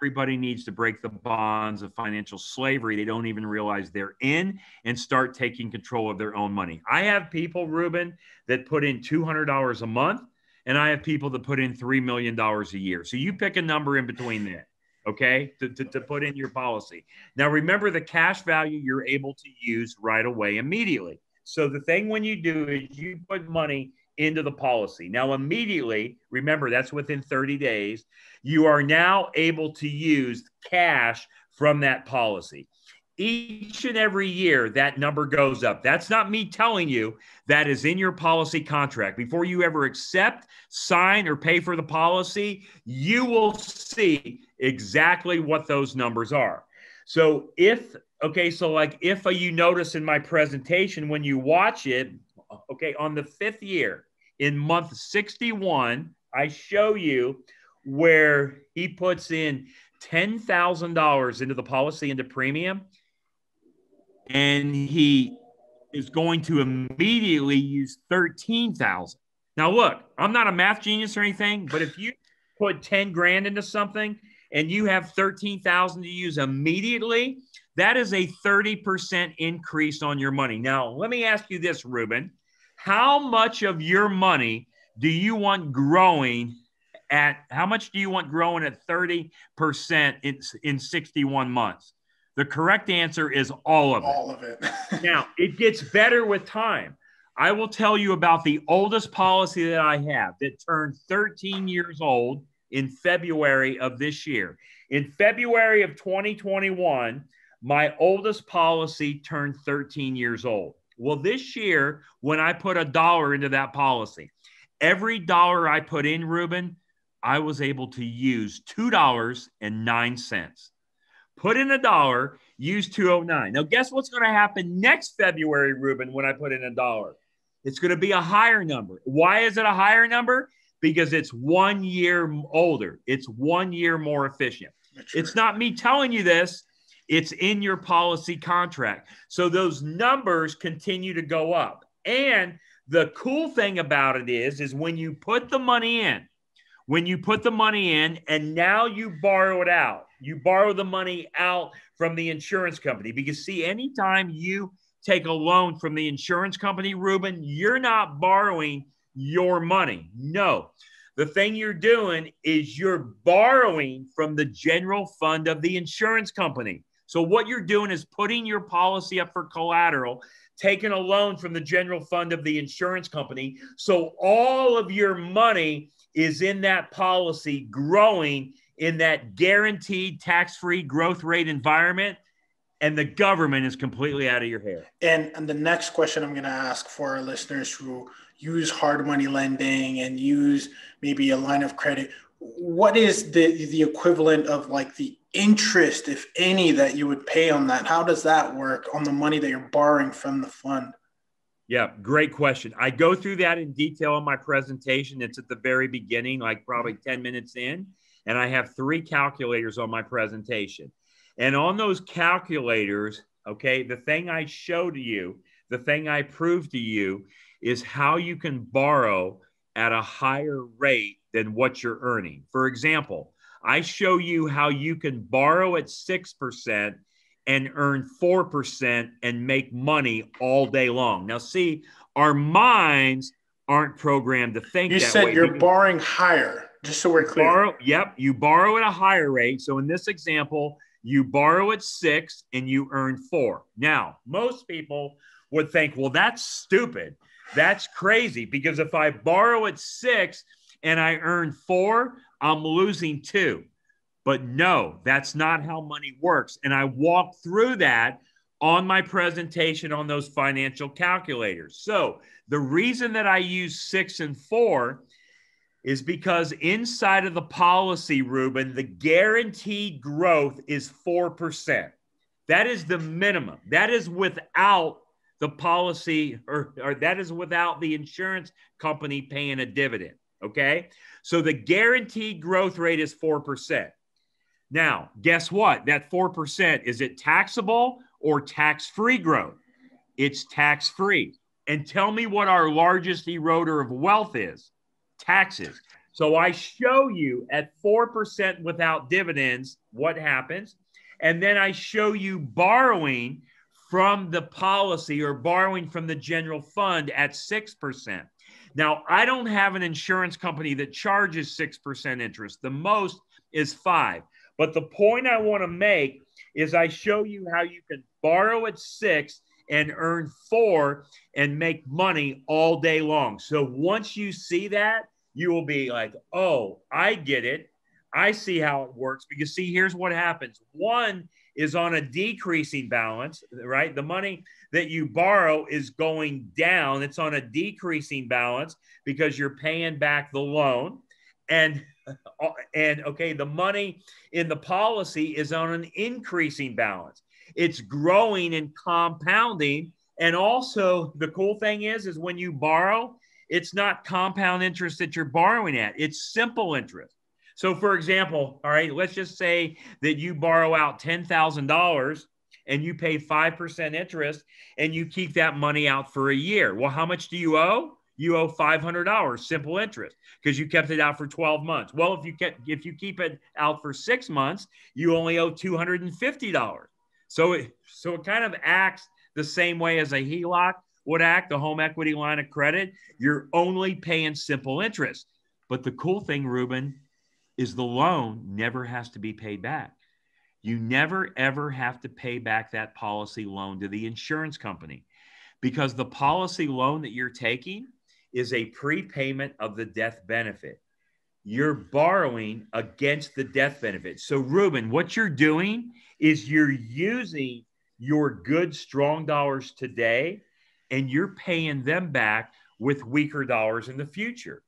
Everybody needs to break the bonds of financial slavery they don't even realize they're in and start taking control of their own money. I have people, Ruben, that put in $200 a month, and I have people that put in $3 million a year. So you pick a number in between that, okay, to put in your policy. Now, remember, the cash value you're able to use right away immediately. So the thing when you do is you put money into the policy. Now, immediately, remember, that's within 30 days, you are now able to use cash from that policy. Each and every year, that number goes up. That's not me telling you. That is in your policy contract. Before you ever accept, sign, or pay for the policy, you will see exactly what those numbers are. So if you notice in my presentation, when you watch it, okay, on the 5th year, in month 61, I show you where he puts in $10,000 into the policy, into premium, and he is going to immediately use $13,000. Now, look, I'm not a math genius or anything, but if you put 10 grand into something and you have $13,000 to use immediately, that is a 30% increase on your money. Now, let me ask you this, Ruben. How much of your money do you want growing at 30% in 61 months? The correct answer is all of it. All of it. Now, it gets better with time. I will tell you about the oldest policy that I have that turned 13 years old in February of this year. In February of 2021, my oldest policy turned 13 years old. Well, this year, when I put $1 into that policy, every dollar I put in, Ruben, I was able to use $2.09. Put in $1, use 209. Now, guess what's going to happen next February, Ruben, when I put in $1? It's going to be a higher number. Why is it a higher number? Because it's 1 year older. It's 1 year more efficient. It's not me telling you this. It's in your policy contract. So those numbers continue to go up. And the cool thing about it is when you put the money in, and now you borrow it out, you borrow the money out from the insurance company. Because see, anytime you take a loan from the insurance company, Ruben, you're not borrowing your money. No, the thing you're doing is you're borrowing from the general fund of the insurance company. So what you're doing is putting your policy up for collateral, taking a loan from the general fund of the insurance company. So all of your money is in that policy, growing in that guaranteed tax-free growth rate environment, and the government is completely out of your hair. And the next question I'm going to ask for our listeners who use hard money lending and use maybe a line of credit, what is the equivalent of like the interest, if any, that you would pay on that? How does that work on the money that you're borrowing from the fund? Yeah, great question. I go through that in detail in my presentation. It's at the very beginning, like probably 10 minutes in, and I have 3 calculators on my presentation. And on those calculators, okay, the thing I show to you, the thing I prove to you is how you can borrow at a higher rate than what you're earning. For example, I show you how you can borrow at 6% and earn 4% and make money all day long. Now, see, our minds aren't programmed to think that way. You said you're borrowing higher, just so we're clear. You borrow at a higher rate. So in this example, you borrow at 6 and you earn 4. Now, most people would think, well, that's stupid. That's crazy, because if I borrow at 6 and I earn 4, I'm losing 2. But no, that's not how money works. And I walk through that on my presentation on those financial calculators. So the reason that I use 6 and 4 is because inside of the policy, Ruben, the guaranteed growth is 4%. That is the minimum. That is without the policy or that is without the insurance company paying a dividend. Okay. So the guaranteed growth rate is 4%. Now, guess what? That 4%, is it taxable or tax-free growth? It's tax-free. And tell me what our largest eroder of wealth is: taxes. So I show you at 4% without dividends what happens. And then I show you borrowing from the policy or borrowing from the general fund at 6%. Now, I don't have an insurance company that charges 6% interest. The most is 5%. But the point I want to make is I show you how you can borrow at 6 and earn 4 and make money all day long. So once you see that, you will be like, oh, I get it. I see how it works. Because see, here's what happens. One is on a decreasing balance, right? The money that you borrow is going down. It's on a decreasing balance because you're paying back the loan. And okay, the money in the policy is on an increasing balance. It's growing and compounding. And also the cool thing is when you borrow, it's not compound interest that you're borrowing at. It's simple interest. So for example, all right, let's just say that you borrow out $10,000 and you pay 5% interest and you keep that money out for a year. Well, how much do you owe? You owe $500 simple interest because you kept it out for 12 months. Well, if you keep it out for 6 months, you only owe $250. So it kind of acts the same way as a HELOC would act, the home equity line of credit. You're only paying simple interest. But the cool thing, Ruben, is the loan never has to be paid back. You never, ever have to pay back that policy loan to the insurance company because the policy loan that you're taking is a prepayment of the death benefit. You're borrowing against the death benefit. So, Ruben, what you're doing is you're using your good, strong dollars today, and you're paying them back with weaker dollars in the future.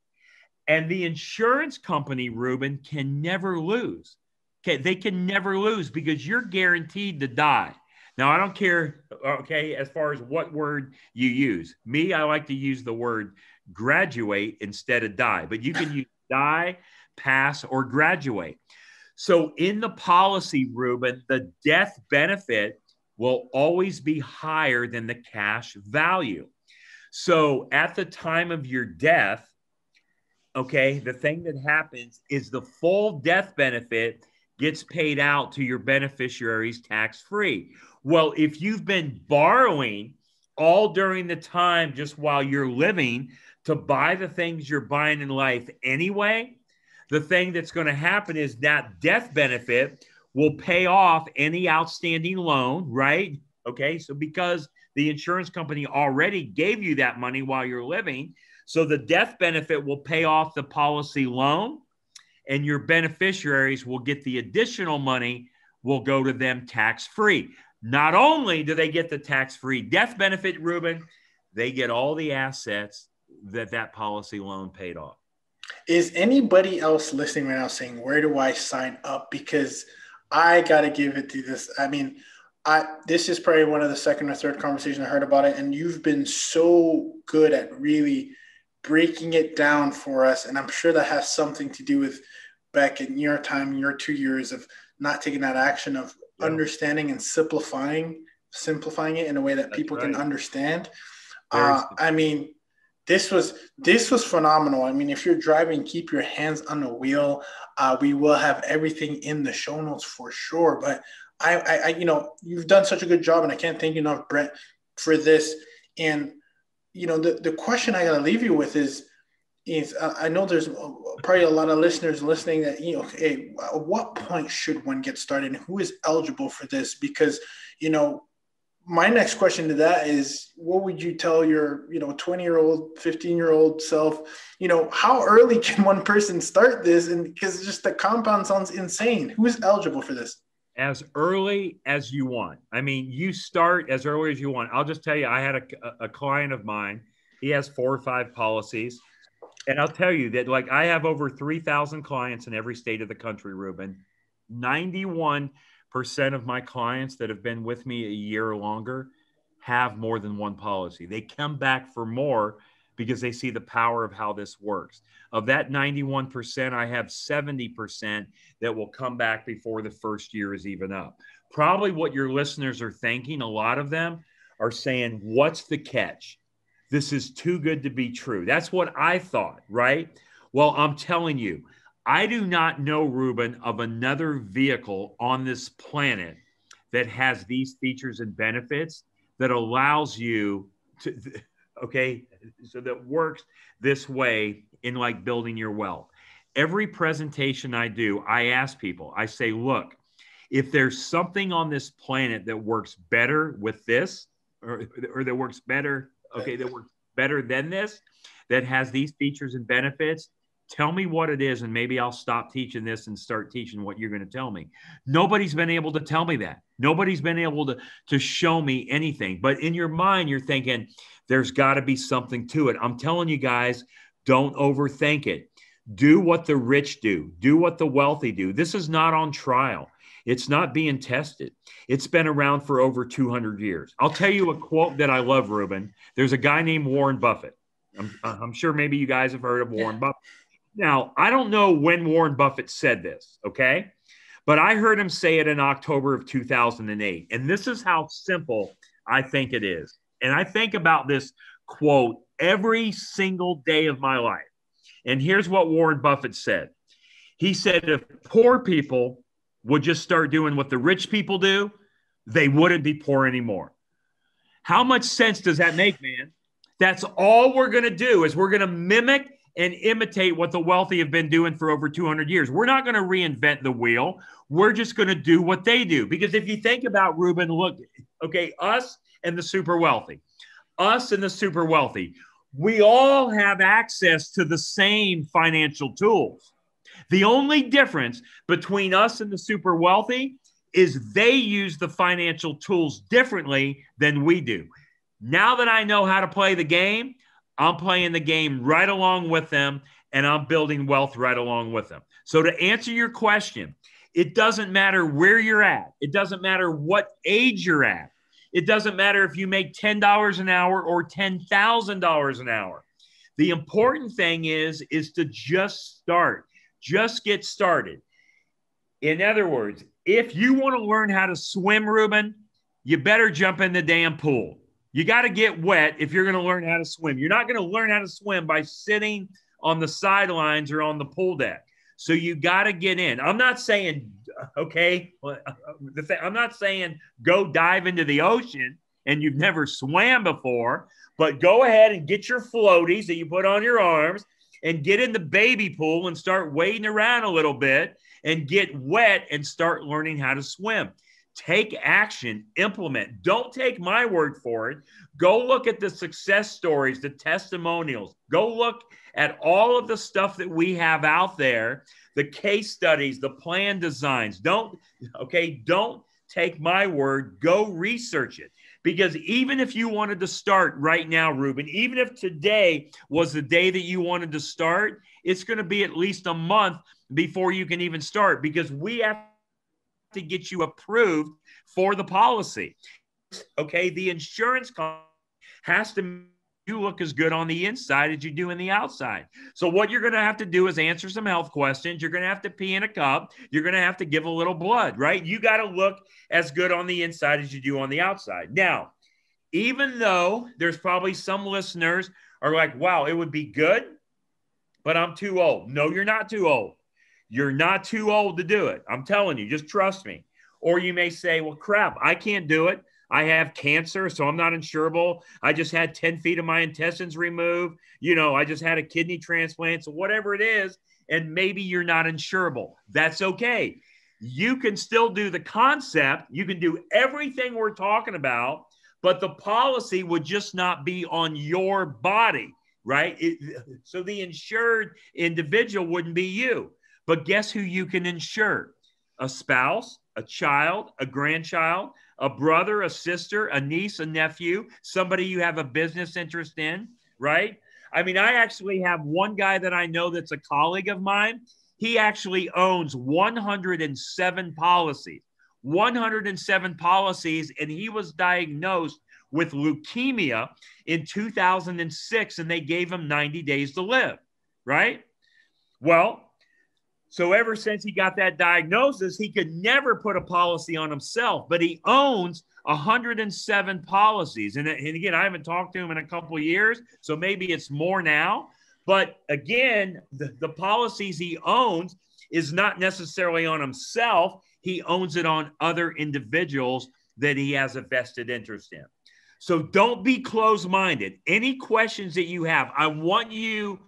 And the insurance company, Ruben, can never lose. Okay, they can never lose because you're guaranteed to die. Now, I don't care, okay, as far as what word you use. Me, I like to use the word graduate instead of die, but you can use die, pass, or graduate. So in the policy, Ruben, the death benefit will always be higher than the cash value. So at the time of your death, okay, the thing that happens is the full death benefit gets paid out to your beneficiaries tax-free. Well, if you've been borrowing all during the time just while you're living to buy the things you're buying in life anyway, the thing that's going to happen is that death benefit will pay off any outstanding loan, right? Okay, so because the insurance company already gave you that money while you're living, so the death benefit will pay off the policy loan, and your beneficiaries will get the additional money, will go to them tax-free. Not only do they get the tax-free death benefit, Ruben, they get all the assets that policy loan paid off. Is anybody else listening right now saying, where do I sign up? Because I got to give it to this. I mean, this is probably one of the second or third conversations I heard about it, and you've been so good at really breaking it down for us. And I'm sure that has something to do with back in your time, your 2 years of not taking that action of understanding and simplifying it in a way that people can understand. I mean, this was phenomenal. I mean, if you're driving, keep your hands on the wheel. We will have everything in the show notes for sure. But I you've done such a good job, and I can't thank you enough, Brent, for this. And the question I gotta leave you with is I know there's probably a lot of listeners listening that, hey, at what point should one get started, and who is eligible for this? Because, my next question to that is, what would you tell your, 20-year-old, 15-year-old self, how early can one person start this? And because just the compound sounds insane. Who is eligible for this? As early as you want. I mean, you start as early as you want. I'll just tell you, I had a client of mine. He has 4 or 5 policies. And I'll tell you that, I have over 3,000 clients in every state of the country, Ruben. 91% of my clients that have been with me a year or longer have more than one policy. They come back for more because they see the power of how this works. Of that 91%, I have 70% that will come back before the first year is even up. Probably what your listeners are thinking, a lot of them are saying, what's the catch? This is too good to be true. That's what I thought, right? Well, I'm telling you, I do not know, Ruben, of another vehicle on this planet that has these features and benefits that allows you to, okay, so that works this way in building your wealth. Every presentation I do, I ask people, I say, look, if there's something on this planet that works better with this, or that works better, that works better than this, that has these features and benefits, tell me what it is, and maybe I'll stop teaching this and start teaching what you're going to tell me. Nobody's been able to tell me that. Nobody's been able to show me anything. But in your mind, you're thinking, there's got to be something to it. I'm telling you guys, don't overthink it. Do what the rich do. Do what the wealthy do. This is not on trial. It's not being tested. It's been around for over 200 years. I'll tell you a quote that I love, Ruben. There's a guy named Warren Buffett. I'm sure maybe you guys have heard of Warren Buffett. Now, I don't know when Warren Buffett said this, okay? But I heard him say it in October of 2008. And this is how simple I think it is. And I think about this quote every single day of my life. And here's what Warren Buffett said. He said, if poor people would just start doing what the rich people do, they wouldn't be poor anymore. How much sense does that make, man? That's all we're going to do is we're going to mimic and imitate what the wealthy have been doing for over 200 years. We're not going to reinvent the wheel. We're just going to do what they do. Because if you think about, Ruben, look, okay, us and the super wealthy, we all have access to the same financial tools. The only difference between us and the super wealthy is they use the financial tools differently than we do. Now that I know how to play the game, I'm playing the game right along with them, and I'm building wealth right along with them. So to answer your question, it doesn't matter where you're at. It doesn't matter what age you're at. It doesn't matter if you make $10 an hour or $10,000 an hour. The important thing is to just start. Just get started. In other words, if you want to learn how to swim, Ruben, you better jump in the damn pool. You got to get wet if you're going to learn how to swim. You're not going to learn how to swim by sitting on the sidelines or on the pool deck. So you got to get in. I'm not saying, okay, I'm not saying go dive into the ocean and you've never swam before, but go ahead and get your floaties that you put on your arms and get in the baby pool and start wading around a little bit and get wet and start learning how to swim. Take action, implement. Don't take my word for it. Go look at the success stories, the testimonials. Go look at all of the stuff that we have out there, the case studies, the plan designs. Don't take my word. Go research it. Because even if you wanted to start right now, Ruben, even if today was the day that you wanted to start, it's going to be at least a month before you can even start, because we have to get you approved for the policy. Okay, the insurance company has to make you look as good on the inside as you do in the outside. So what you're going to have to do is answer some health questions. You're going to have to pee in a cup. You're going to have to give a little blood, right? You got to look as good on the inside as you do on the outside. Now, even though there's probably some listeners are like, wow, it would be good, but I'm too old. No, you're not too old. You're not too old to do it. I'm telling you, just trust me. Or you may say, well, crap, I can't do it. I have cancer, so I'm not insurable. I just had 10 feet of my intestines removed. I just had a kidney transplant. So whatever it is, and maybe you're not insurable. That's okay. You can still do the concept. You can do everything we're talking about, but the policy would just not be on your body, right? So the insured individual wouldn't be you. But guess who you can insure? A spouse, a child, a grandchild, a brother, a sister, a niece, a nephew, somebody you have a business interest in, right? I mean, I actually have one guy that I know that's a colleague of mine. He actually owns 107 policies, 107 policies, and he was diagnosed with leukemia in 2006, and they gave him 90 days to live, right? Well, so ever since he got that diagnosis, he could never put a policy on himself, but he owns 107 policies. And again, I haven't talked to him in a couple of years, so maybe it's more now. But again, the policies he owns is not necessarily on himself. He owns it on other individuals that he has a vested interest in. So don't be closed-minded. Any questions that you have, I want you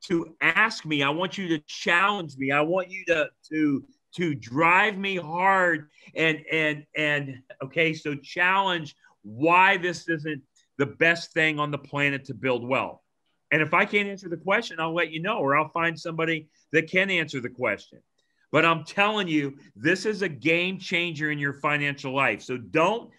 to ask me. I want you to challenge me. I want you to drive me hard and okay, so challenge why this isn't the best thing on the planet to build wealth. And if I can't answer the question, I'll let you know, or I'll find somebody that can answer the question. But I'm telling you, this is a game changer in your financial life. So don't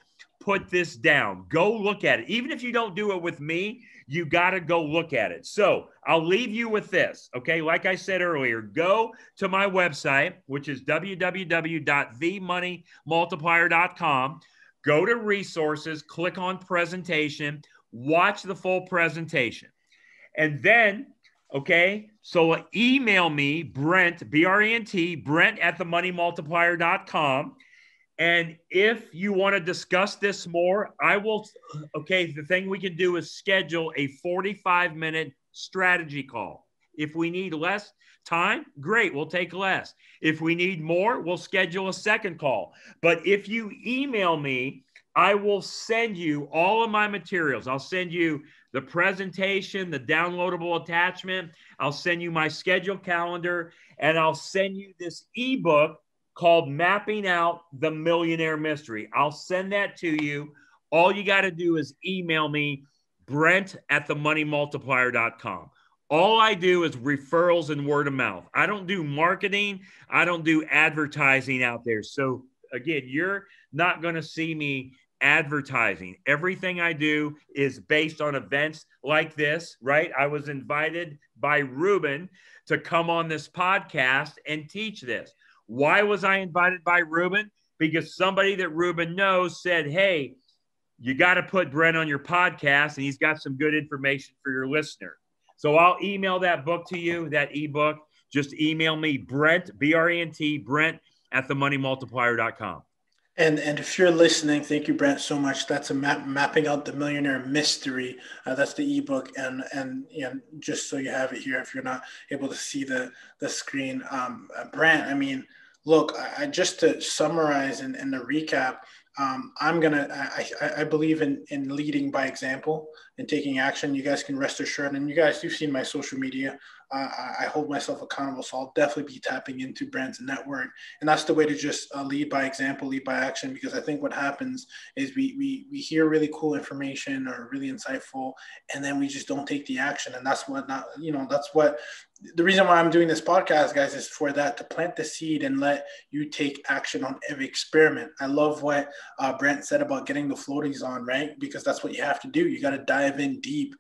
put this down. Go look at it. Even if you don't do it with me, you got to go look at it. So I'll leave you with this. Okay. Like I said earlier, go to my website, which is www.themoneymultiplier.com. Go to resources, click on presentation, watch the full presentation. And then, okay, so email me, Brent, B-R-E-N-T, Brent at themoneymultiplier.com. And if you want to discuss this more, I will. Okay, the thing we can do is schedule a 45-minute strategy call. If we need less time, great, we'll take less. If we need more, we'll schedule a second call. But if you email me, I will send you all of my materials. I'll send you the presentation, the downloadable attachment. I'll send you my schedule calendar, and I'll send you this ebook called Mapping Out the Millionaire Mystery. I'll send that to you. All you got to do is email me, Brent at themoneymultiplier.com. All I do is referrals and word of mouth. I don't do marketing. I don't do advertising out there. So again, you're not going to see me advertising. Everything I do is based on events like this, right? I was invited by Ruben to come on this podcast and teach this. Why was I invited by Ruben? Because somebody that Ruben knows said, hey, you got to put Brent on your podcast, and he's got some good information for your listener. So I'll email that book to you, that ebook. Just email me, Brent, B-R-E-N-T, Brent at themoneymultiplier.com. And if you're listening, thank you, Brent, so much. That's a mapping out the millionaire mystery. That's the ebook, and just so you have it here, if you're not able to see the screen, Brent. I mean, look, I just to summarize and to recap. I believe in leading by example and taking action. You guys can rest assured, and you guys, you've seen my social media. I hold myself accountable, so I'll definitely be tapping into Brent's network, and that's the way to just lead by example, lead by action. Because I think what happens is we hear really cool information or really insightful, and then we just don't take the action, and that's what the reason why I'm doing this podcast, guys, is for that, to plant the seed and let you take action on every experiment. I love what Brent said about getting the floaties on, right? Because that's what you have to do. You got to dive in deep,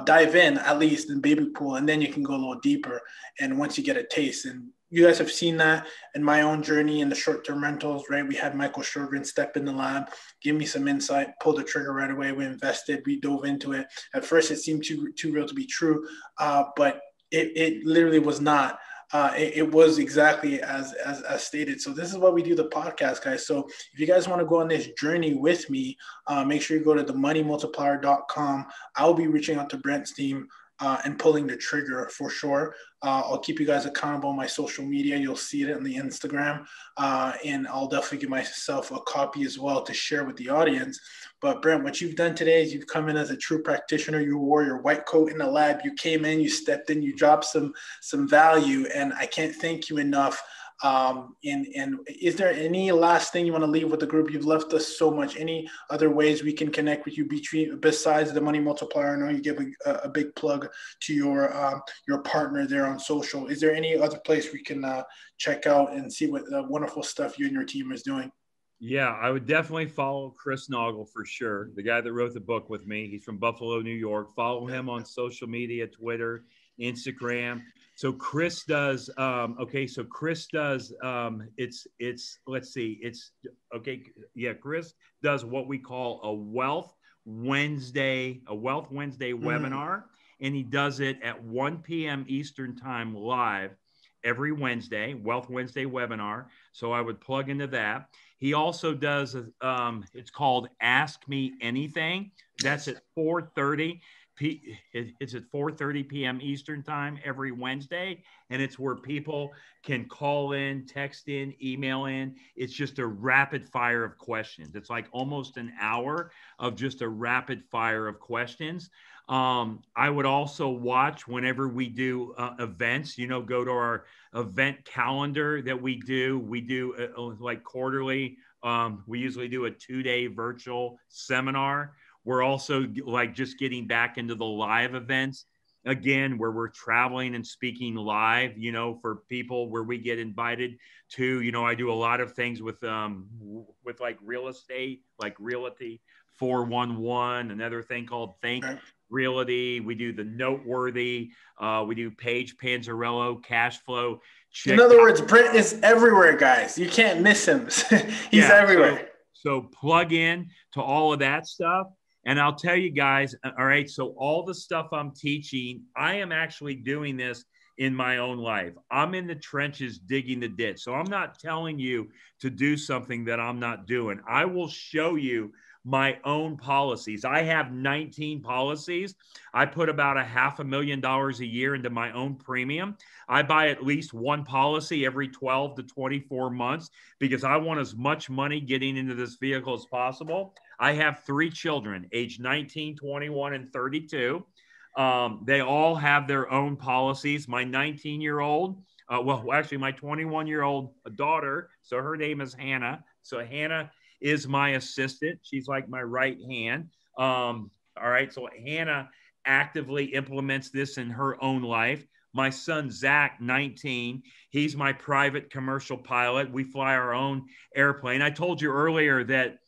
dive in at least in baby pool, and then you can go a little deeper. And once you get a taste, and you guys have seen that in my own journey in the short-term rentals, right? We had Michael Shergren step in the lab, give me some insight, pull the trigger right away. We invested, we dove into it. At first, it seemed too real to be true, but it literally was not. It was exactly as stated. So this is why we do the podcast, guys. So if you guys want to go on this journey with me, make sure you go to themoneymultiplier.com. I'll be reaching out to Brent's team and pulling the trigger for sure. I'll keep you guys accountable on my social media. You'll see it on the Instagram, and I'll definitely give myself a copy as well to share with the audience. But Brent, what you've done today is you've come in as a true practitioner. You wore your white coat in the lab. You came in, you stepped in, you dropped some value, and I can't thank you enough. And is there any last thing you want to leave with the group? You've left us so much. Any other ways we can connect with you besides the Money Multiplier? I know you give a big plug to your partner there on social. Is there any other place we can check out and see what wonderful stuff you and your team is doing? Yeah, I would definitely follow Chris Naugle for sure. The guy that wrote the book with me. He's from Buffalo, New York. Follow him on social media, Twitter, Instagram. So Chris does, Chris does, Chris does what we call a Wealth Wednesday webinar, and he does it at 1 p.m. Eastern time live every Wednesday, Wealth Wednesday webinar. So I would plug into that. He also does, it's called Ask Me Anything. That's at 4:30. It's at 4:30 p.m. Eastern time every Wednesday, and it's where people can call in, text in, email in. It's just a rapid fire of questions. It's like almost an hour of just a rapid fire of questions. I would also watch whenever we do events, go to our event calendar that we do. We do like quarterly. We usually do a 2-day virtual seminar. We're also like just getting back into the live events again, where we're traveling and speaking live, for people where we get invited to, I do a lot of things with like real estate, like Realty 411, another thing called Think Realty. We do the Noteworthy. We do Paige Panzarello, Cash Flow. In other words, Brent is everywhere, guys. You can't miss him. He's everywhere. So plug in to all of that stuff. And I'll tell you guys, all right, so all the stuff I'm teaching, I am actually doing this in my own life. I'm in the trenches digging the ditch. So I'm not telling you to do something that I'm not doing. I will show you my own policies. I have 19 policies. I put about $500,000 a year into my own premium. I buy at least one policy every 12 to 24 months because I want as much money getting into this vehicle as possible. I have 3 children, age 19, 21, and 32. They all have their own policies. My 19-year-old, my 21-year-old daughter, so her name is Hannah. So Hannah is my assistant. She's like my right hand. All right, so Hannah actively implements this in her own life. My son, Zach, 19, he's my private commercial pilot. We fly our own airplane. I told you earlier that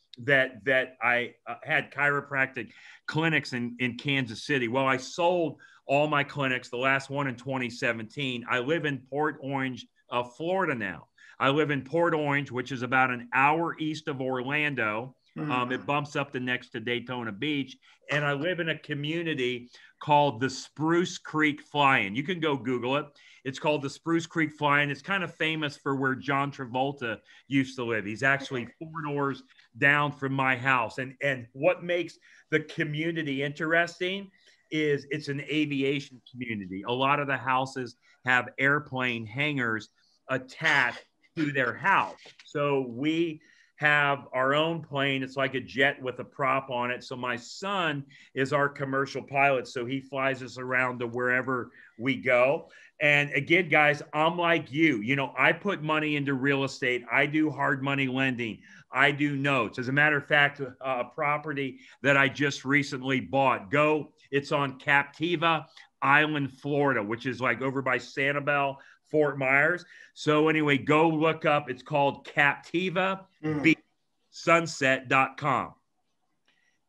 I had chiropractic clinics in Kansas City. Well, I sold all my clinics, the last one in 2017. I live in Port Orange, Florida now. I live in Port Orange, which is about an hour east of Orlando. It bumps up the next to Daytona Beach. And I live in a community called the Spruce Creek Fly-In. You can go Google it. It's called the Spruce Creek Fly-In. It's kind of famous for where John Travolta used to live. He's actually 4 doors down from my house. And what makes the community interesting is it's an aviation community. A lot of the houses have airplane hangars attached to their house. So we have our own plane. It's like a jet with a prop on it. So my son is our commercial pilot. So he flies us around to wherever we go. And again, guys, I'm like you. You know, I put money into real estate. I do hard money lending. I do notes. As a matter of fact, a property that I just recently bought, it's on Captiva Island, Florida, which is like over by Sanibel, Fort Myers. So anyway, go look up. It's called Captiva Beach Sunset.com.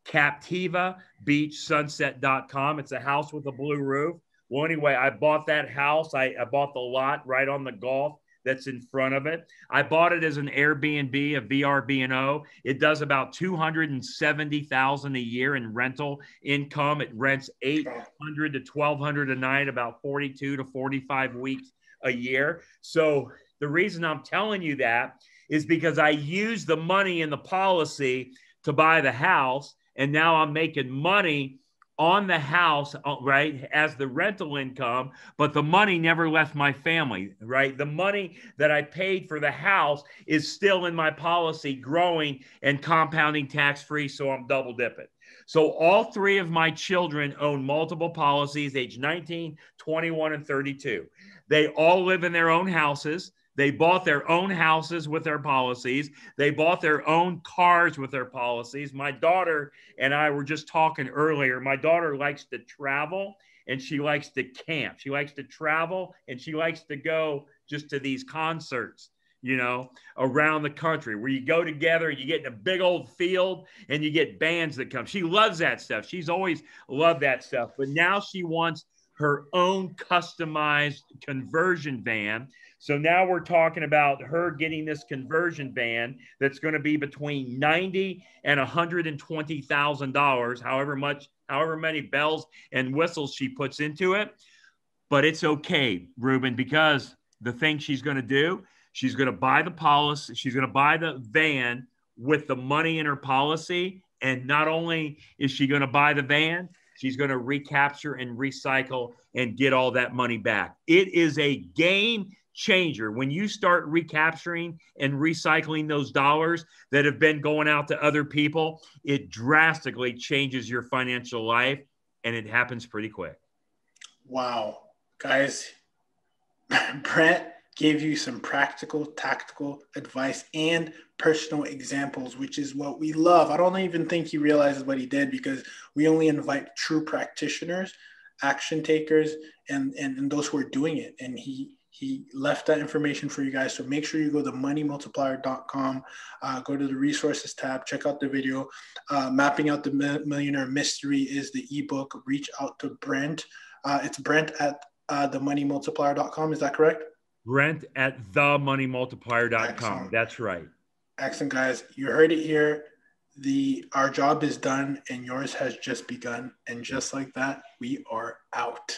Captiva Beach Sunset.com. It's a house with a blue roof. Well, anyway, I bought that house. I bought the lot right on the Gulf that's in front of it. I bought it as an Airbnb, a VRBO. It does about $270,000 a year in rental income. It rents $800 to $1,200 a night, about 42 to 45 weeks a year. So the reason I'm telling you that is because I used the money in the policy to buy the house, and now I'm making money on the house, right, as the rental income, but the money never left my family, right? The money that I paid for the house is still in my policy, growing and compounding tax-free, so I'm double dipping. So all 3 of my children own multiple policies, age 19, 21, and 32. They all live in their own houses. They bought their own houses with their policies. They bought their own cars with their policies. My daughter and I were just talking earlier. My daughter likes to travel and she likes to camp. She likes to travel and she likes to go just to these concerts, you know, around the country where you go together, you get in a big old field and you get bands that come. She loves that stuff. She's always loved that stuff. But now she wants her own customized conversion van. So now we're talking about her getting this conversion van that's going to be between $90,000 and $120,000, however many bells and whistles she puts into it. But it's okay, Ruben, because the thing she's going to do, she's going to buy the policy, she's going to buy the van with the money in her policy. And not only is she going to buy the van, she's going to recapture and recycle and get all that money back. It is a game changer when you start recapturing and recycling those dollars that have been going out to other people. It drastically changes your financial life, and it happens pretty quick. Wow, guys, Brent gave you some practical, tactical advice and personal examples, which is what we love. I don't even think he realizes what he did, because we only invite true practitioners, action takers, and those who are doing it. And he left that information for you guys. So make sure you go to moneymultiplier.com, go to the resources tab, check out the video. Mapping Out the Millionaire Mystery is the ebook. Reach out to Brent. It's Brent at themoneymultiplier.com. Is that correct? Brent at themoneymultiplier.com. Excellent. That's right. Excellent, guys. You heard it here. Our job is done and yours has just begun. And just like that, we are out.